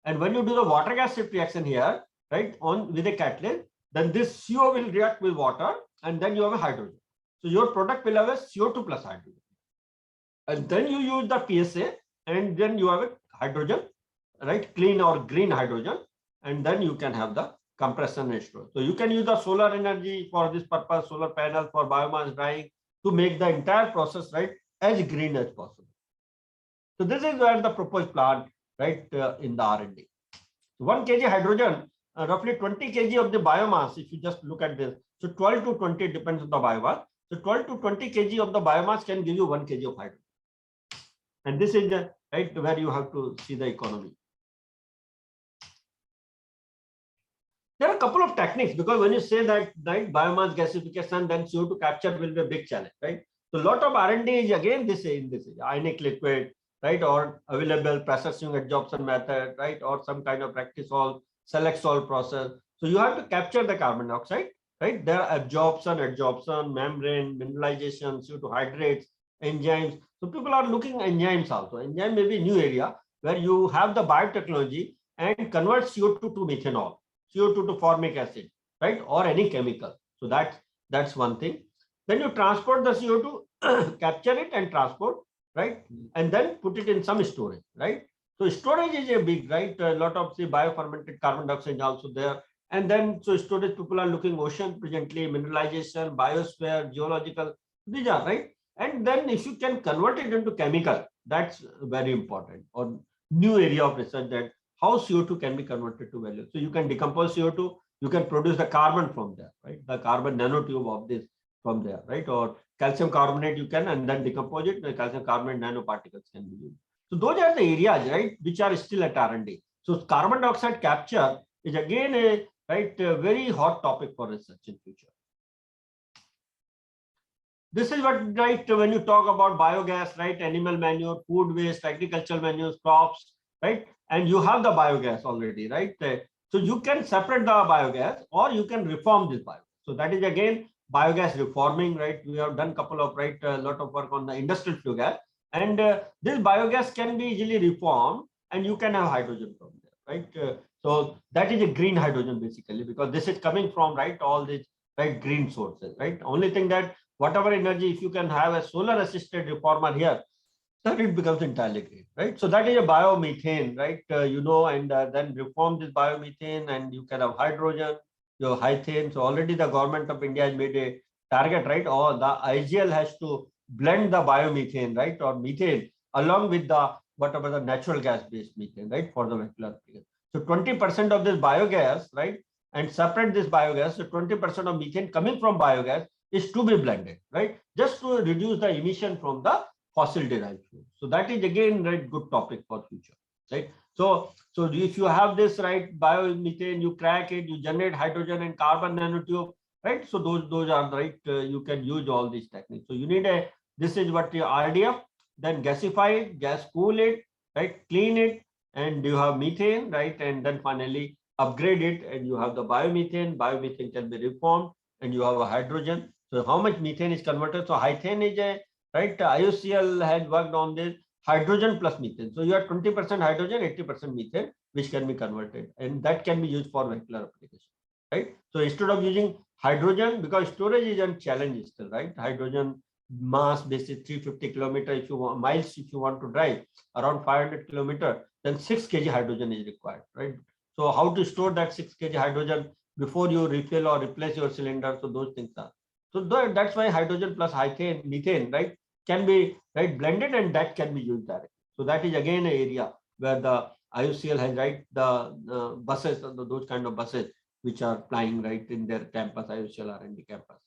And when you do the water gas shift reaction here, on with a catalyst, then this CO will react with water and then you have a hydrogen. So your product will have a CO2 plus hydrogen. And then you use the PSA and then you have a hydrogen, clean or green hydrogen. And then you can have the compression and storage. So you can use the solar energy for this purpose, solar panel for biomass drying, to make the entire process as green as possible. So this is where the proposed plant in the R&D. 1 kg hydrogen, roughly 20 kg of the biomass. If you just look at this, so 12 to 20 depends on the biomass. So 12 to 20 kg of the biomass can give you 1 kg of hydrogen. And this is the where you have to see the economy. There are a couple of techniques, because when you say that biomass gasification, then CO2 capture will be a big challenge, right? So a lot of R&D is again this ionic liquid, or available pressure swing adsorption method, or some kind of Ractisol, Selexol process. So you have to capture the carbon dioxide, There are absorption, membrane, mineralization, CO2 hydrates, enzymes. So people are looking at enzymes also. Enzyme may be a new area where you have the biotechnology and convert CO2 to methanol, CO2 to formic acid, or any chemical. So that's one thing. Then you transport the CO2, capture it and transport, and then put it in some storage, So storage is a big, A lot of the biofermented carbon dioxide is also there. And then so storage, people are looking ocean presently, mineralization, biosphere, geological, these are And then if you can convert it into chemical, that's very important, or new area of research, that how CO2 can be converted to value. So you can decompose CO2, you can produce the carbon from there, The carbon nanotube of this from there, Or calcium carbonate you can, and then decompose it, the calcium carbonate nanoparticles can be used. So those are the areas, which are still at R&D. So carbon dioxide capture is again a a very hot topic for research in future. This is what, when you talk about biogas, animal manure, food waste, agricultural manure, crops, and you have the biogas already, So you can separate the biogas, or you can reform this biogas. So that is again biogas reforming, We have done a couple of, a lot of work on the industrial flue gas, and this biogas can be easily reformed, and you can have hydrogen from there, So that is a green hydrogen basically, because this is coming from, all these, green sources, Only thing that whatever energy, if you can have a solar assisted reformer here, then it becomes entirely green, So that is a biomethane, and then reform this biomethane, and you can have hydrogen, your hethane. So already the government of India has made a target, or the IGL has to blend the biomethane, or methane along with the whatever the natural gas based methane, for the vehicular application. So 20% of this biogas, and separate this biogas. So 20% of methane coming from biogas is to be blended, just to reduce the emission from the fossil derived fuel. So that is again good topic for future, So if you have this biomethane, you crack it, you generate hydrogen and carbon nanotube, So those are you can use all these techniques. So you need this is what your RDF, then gasify it, gas cool it, clean it, and you have methane, and then finally upgrade it, and you have the biomethane. Biomethane can be reformed, and you have a hydrogen. So how much methane is converted? So hethane is a IOCL had worked on this hydrogen plus methane. So you have 20% hydrogen, 80% methane, which can be converted, and that can be used for vehicular application, So instead of using hydrogen, because storage is a challenge still, Hydrogen mass basis 350 kilometers if you want, miles if you want to drive, around 500 kilometers, then 6 kg hydrogen is required, So how to store that 6 kg hydrogen before you refill or replace your cylinder? So those things are. So that's why hydrogen plus methane, can be blended, and that can be used directly. So that is again an area where the IOCL has the buses, those kind of buses, which are applying right in their campus, IOCL R&D campus.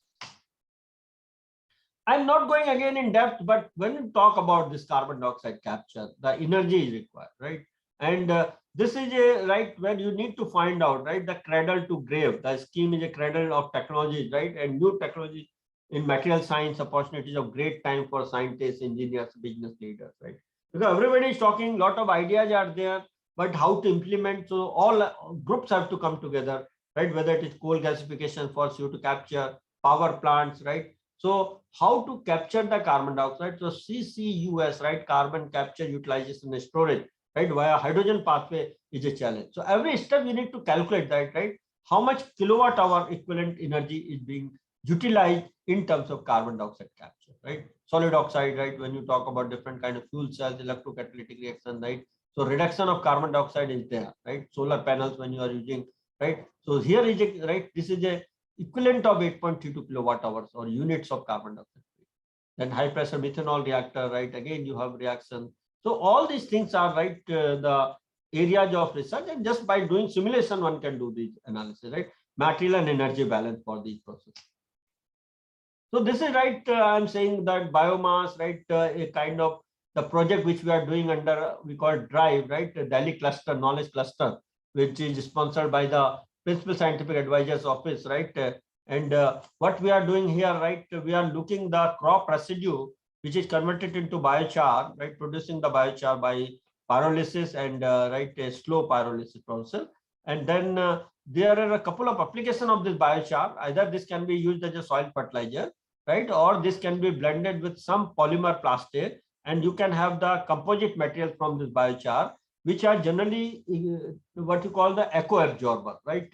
I'm not going again in depth, but when you talk about this carbon dioxide capture, the energy is required, right? And this is a right where you need to find out, right, the cradle to grave. The scheme is a cradle of technologies, right, and new technology in material science, opportunities of great time for scientists, engineers, business leaders, right? Because everybody is talking, a lot of ideas are there, but how to implement? So all groups have to come together, right? Whether it is coal gasification for CO2 capture, power plants, right? So how to capture the carbon dioxide? So CCUS, right? Carbon capture, utilization, and storage, right? Via hydrogen pathway is a challenge. So every step you need to calculate that, right? How much kilowatt hour equivalent energy is being utilized in terms of carbon dioxide capture, right? Solid oxide, right? When you talk about different kind of fuel cells, electrocatalytic reaction, right? So reduction of carbon dioxide is there, right? Solar panels when you are using, right? So here is a, right? This is a equivalent of 8.32 kilowatt hours or units of carbon dioxide. Then high pressure methanol reactor, right? Again, you have reaction. So all these things are right, the areas of research, and just by doing simulation, one can do this analysis, right? Material and energy balance for these processes. So this is right, I'm saying that biomass, right, a kind of the project which we are doing under, we call DRIVE, right? Delhi Cluster, Knowledge Cluster, which is sponsored by the Principal Scientific Advisors Office, right? And what we are doing here, right, we are looking the crop residue, which is converted into biochar, right, producing the biochar by pyrolysis and right, a slow pyrolysis process. And then there are a couple of applications of this biochar. Either this can be used as a soil fertilizer, right, or this can be blended with some polymer plastic, and you can have the composite material from this biochar, which are generally what you call the eco absorber, right?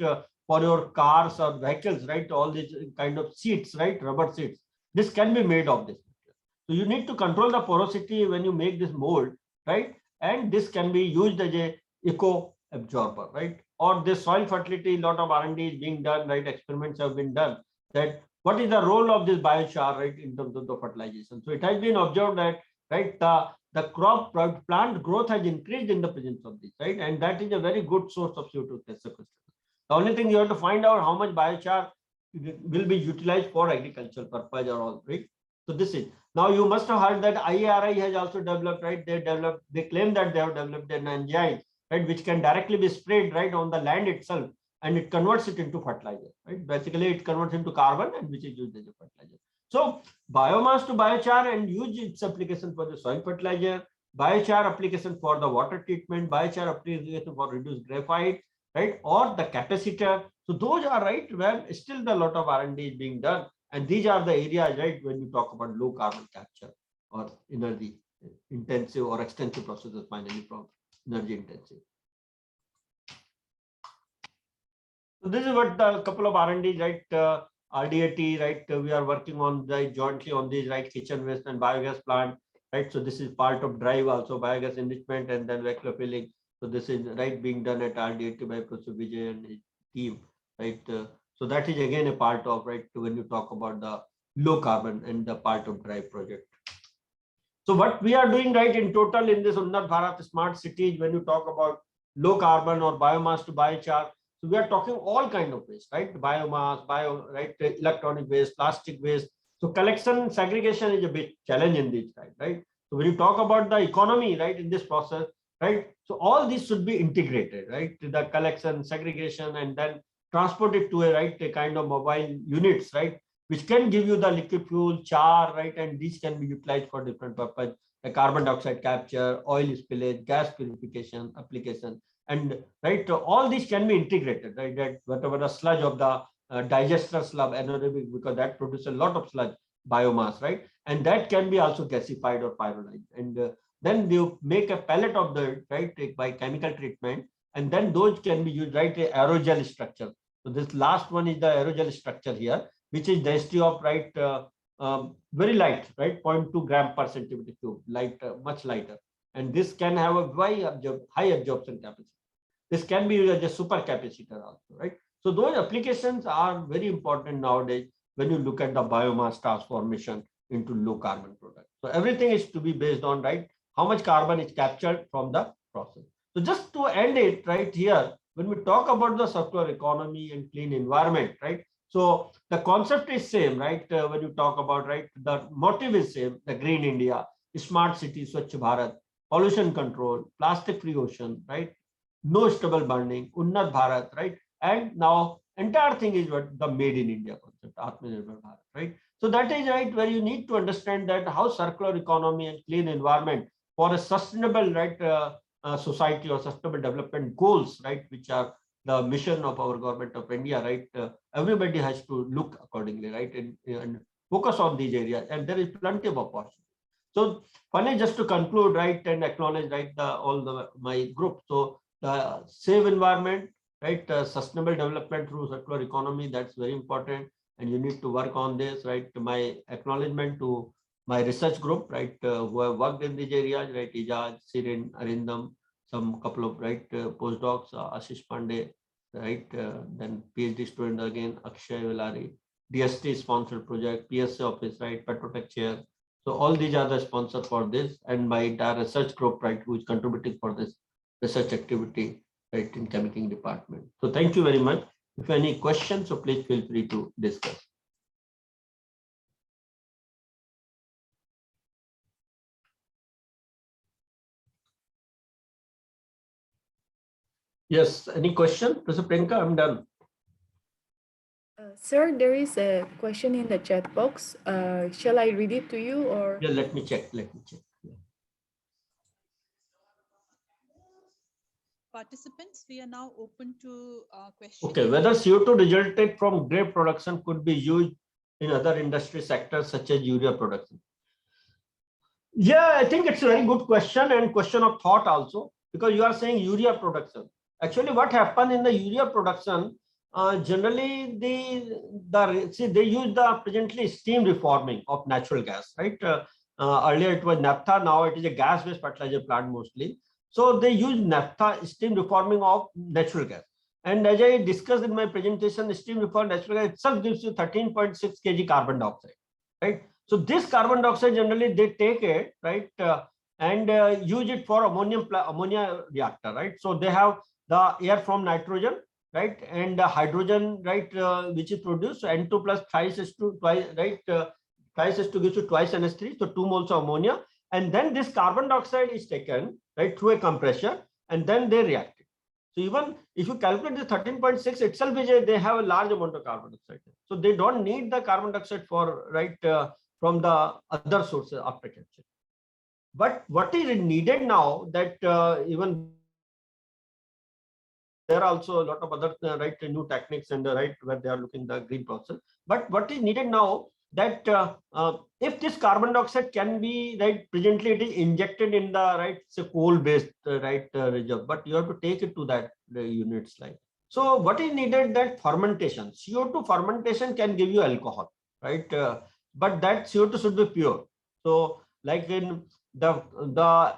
For your cars or vehicles, right? All these kind of seats, right? Rubber seats. This can be made of this material. So you need to control the porosity when you make this mold, right? And this can be used as a eco absorber, right? Or this soil fertility, lot of R&D is being done, right? Experiments have been done that what is the role of this biochar, right, in terms of the fertilization. So it has been observed that, right, the crop plant growth has increased in the presence of this, right? And that is a very good source of CO2 sequestration. The only thing you have to find out how much biochar will be utilized for agricultural purpose or all, right? So this is, now you must have heard that IARI has also developed, right? They claim that they have developed an enzyme, right, which can directly be sprayed right on the land itself, and it converts it into fertilizer, right? Basically, it converts into carbon and which is used as a fertilizer. So biomass to biochar and use its application for the soil fertilizer, biochar application for the water treatment, biochar application for reduced graphite, right? Or the capacitor. So those are right where still a lot of R&D is being done. And these are the areas, right, when you talk about low carbon capture or energy intensive or extensive processes, finally from energy intensive. So this is what the couple of R&D, right? RDAT, right? We are working on jointly on these, right? Kitchen waste and biogas plant, right? So this is part of DRIVE also, biogas enrichment and then vacuum filling. So this is right being done at RDAT by Professor Vijay and his team, right? So that is again a part of, right, when you talk about the low carbon and the part of DRIVE project. So what we are doing, right, in total in this Unnat Bharat Smart Cities, when you talk about low carbon or biomass to biochar, so we are talking all kind of waste, right? Biomass, right, electronic waste, plastic waste. So collection segregation is a big challenge in this, right? So when you talk about the economy, right, in this process, right? So all these should be integrated, right? The collection, segregation, and then transport it to a right a kind of mobile units, right, which can give you the liquid fuel, char, right, and these can be utilized for different purpose, like carbon dioxide capture, oil spillage, gas purification, application, and right, all these can be integrated, right? That whatever the sludge of the digester sludge, anaerobic, because that produces a lot of sludge biomass, right, and that can be also gasified or pyrolyzed, and then you make a pellet of the right by chemical treatment, and then those can be used, right, a aerogel structure. So this last one is the aerogel structure here, which is density of, right, very light, right, 0.2 gram per centimeter cube, light, much lighter, and this can have a high absorption capacity. This can be used as a super capacitor also, right? So those applications are very important nowadays when you look at the biomass transformation into low carbon product. So everything is to be based on, right, how much carbon is captured from the process. So just to end it right here, when we talk about the circular economy and clean environment, right? So the concept is same, right? When you talk about, right, the motive is same, the green India, smart city, Swachh Bharat, pollution control, plastic free ocean, right? No stubble burning, Unnat Bharat, right? And now entire thing is what the made in India concept, Atmanirbhar Bharat, right? So that is right where you need to understand that how circular economy and clean environment for a sustainable, right, society or sustainable development goals, right, which are the mission of our government of India, right? Everybody has to look accordingly, right, and focus on these areas, and there is plenty of opportunity. So finally, just to conclude, right, and acknowledge, right, my group. So the safe environment, right, sustainable development through circular economy, that's very important, and you need to work on this, right? My acknowledgement to my research group, right, who have worked in these areas, right, Ijaz, Sirin, Arindam, some couple of, right, postdocs, Ashish Pandey, right, then PhD student again, Akshay Velari, DST sponsored project, PSA office, right, Petrotech chair. So all these are the sponsors for this, and my entire research group, right, who is contributing for this research activity, right, in chemical department. So thank you very much. If any questions, so please feel free to discuss. Yes, any question? Professor Priyanka, I'm done. Sir, there is a question in the chat box. Shall I read it to you or? Yeah, let me check. Let me check. Participants, we are now open to questions. Okay, whether CO2 resulted from grape production could be used in other industry sectors such as urea production. Yeah, I think it's a very good question and question of thought also, because you are saying urea production. Actually, what happened in the urea production, generally they use the presently steam reforming of natural gas, right? Earlier it was naphtha, now it is a gas-based fertilizer plant mostly. So they use naphtha steam reforming of natural gas. And as I discussed in my presentation, steam reformed natural gas itself gives you 13.6 kg carbon dioxide, right? So this carbon dioxide generally they take it, right, and use it for ammonia reactor, right? So they have the air from nitrogen, right, and hydrogen, right, which is produced. So N2 plus thrice is to twice, right, thrice is to gives you twice NH3, so 2 moles of ammonia, and then this carbon dioxide is taken, right, through a compressor, and then they react it. So even if you calculate the 13.6 itself, they have a large amount of carbon dioxide. So they don't need the carbon dioxide for, right, from the other sources after capture. But what is needed now that even there are also a lot of other right new techniques and right where they are looking the green process. But what is needed now that if this carbon dioxide can be right, presently it is injected in the right, say coal based right reserve, but you have to take it to that units like. So what is needed that fermentation, CO2 fermentation can give you alcohol, right? But that CO2 should be pure. So like in the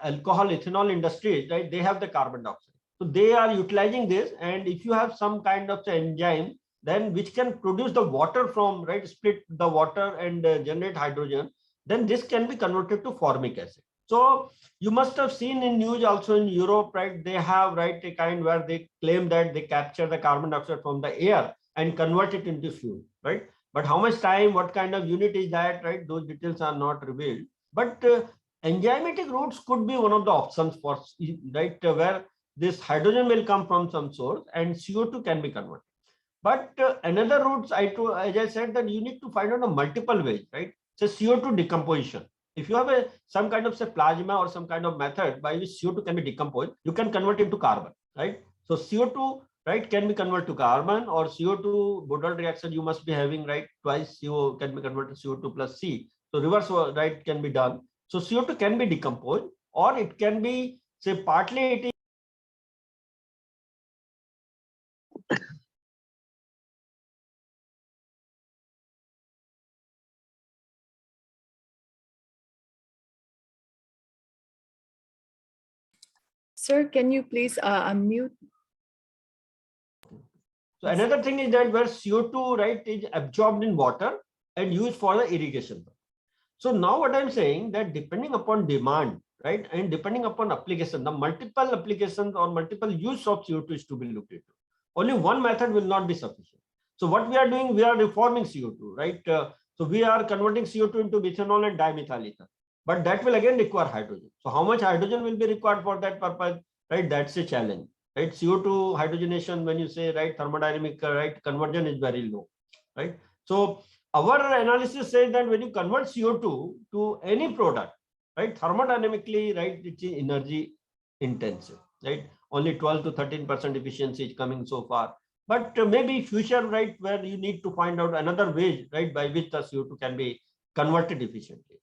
alcohol ethanol industry, right, they have the carbon dioxide. So they are utilizing this, and if you have some kind of enzyme, then which can produce the water from, right, split the water and generate hydrogen, then this can be converted to formic acid. So you must have seen in news also in Europe, right, they have, right, a kind where they claim that they capture the carbon dioxide from the air and convert it into fuel, right? But how much time, what kind of unit is that, right? Those details are not revealed. But enzymatic routes could be one of the options for, right, where this hydrogen will come from some source and CO2 can be converted. But another routes, as I said, that you need to find out a multiple ways, right? So CO2 decomposition. If you have some kind of say plasma or some kind of method by which CO2 can be decomposed, you can convert into carbon, right? So CO2, right, can be converted to carbon, or CO2 Bourdon reaction you must be having, right, twice CO can be converted to CO2 plus C. So reverse, right, can be done. So CO2 can be decomposed, or it can be, say, partly it is Sir, can you please unmute? So another thing is that where CO2, right, is absorbed in water and used for the irrigation. So now what I'm saying that depending upon demand, right? And depending upon application, the multiple applications or multiple use of CO2 is to be looked into. Only one method will not be sufficient. So what we are doing, we are reforming CO2, right? So we are converting CO2 into methanol and dimethyl ether, but that will again require hydrogen. So how much hydrogen will be required for that purpose, right? That's a challenge, right? CO2 hydrogenation, when you say, right, thermodynamic, right, conversion is very low, right? So our analysis says that when you convert CO2 to any product, right, thermodynamically, right, it is energy intensive, right? Only 12 to 13% efficiency is coming so far. But maybe future, right, where you need to find out another way, right, by which the CO2 can be converted efficiently.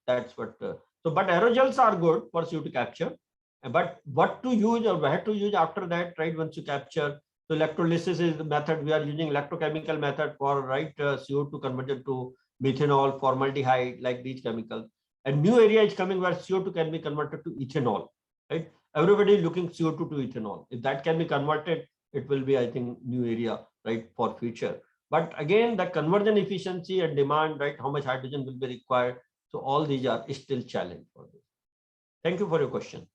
That's what. So, but aerosols are good for CO2 capture. But what to use or where to use after that, right? Once you capture, so electrolysis is the method we are using. Electrochemical method for, right, CO2 converted to methanol, formaldehyde, like these chemicals. And new area is coming where CO2 can be converted to ethanol, right? Everybody is looking CO2 to ethanol. If that can be converted, it will be, I think, new area, right, for future. But again, the conversion efficiency and demand, right, how much hydrogen will be required. So all these are still challenge for this. Thank you for your question.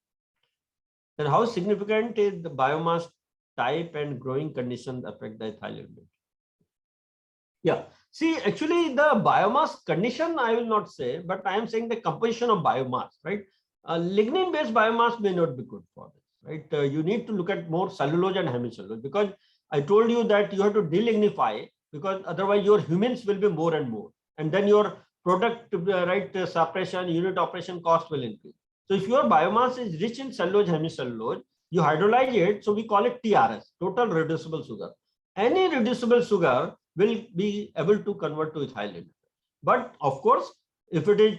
Then how significant is the biomass type and growing conditions affect the ethyl element? Yeah, see, actually the biomass condition, I will not say, but I am saying the composition of biomass, right? Lignin-based biomass may not be good for this, right? You need to look at more cellulose and hemicellulose, because I told you that you have to delignify, because otherwise your humans will be more and more. And then your product, right, separation, unit operation cost will increase. So if your biomass is rich in cellulose, hemicellulose, you hydrolyze it. So we call it TRS, total reducible sugar. Any reducible sugar will be able to convert to ethyl element. But of course, if it is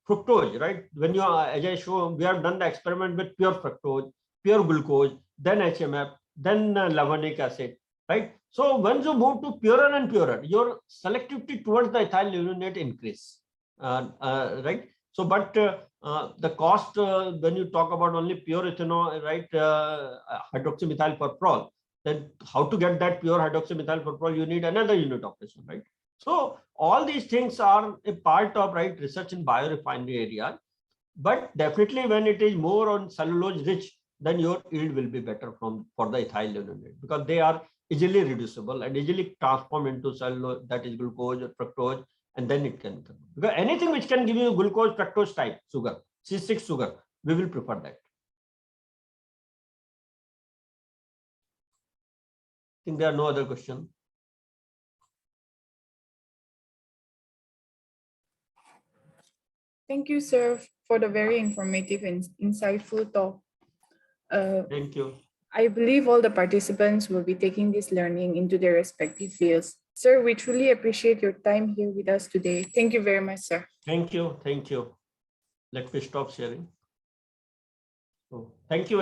fructose, right? When you are, as I show, we have done the experiment with pure fructose, pure glucose, then HMF, then levanic acid, right? So once you move to purer and purer, your selectivity towards the ethyl aluminate increase, right? So, but the cost, when you talk about only pure ethanol, right, hydroxymethyl furfural, then how to get that pure hydroxymethyl furfural, you need another unit operation, right? So all these things are a part of, right, research in biorefinery area. But definitely when it is more on cellulose rich, then your yield will be better for the ethyl aluminate, because they are easily reducible and easily transform into cellulose, that is glucose or fructose, and then it can, because anything which can give you glucose fructose type sugar, C6 sugar, we will prefer that. I think there are no other questions. Thank you, sir, for the very informative and insightful talk. Thank you. I believe all the participants will be taking this learning into their respective fields. Sir, we truly appreciate your time here with us today. Thank you very much, sir. Thank you. Thank you. Let me stop sharing. So, thank you.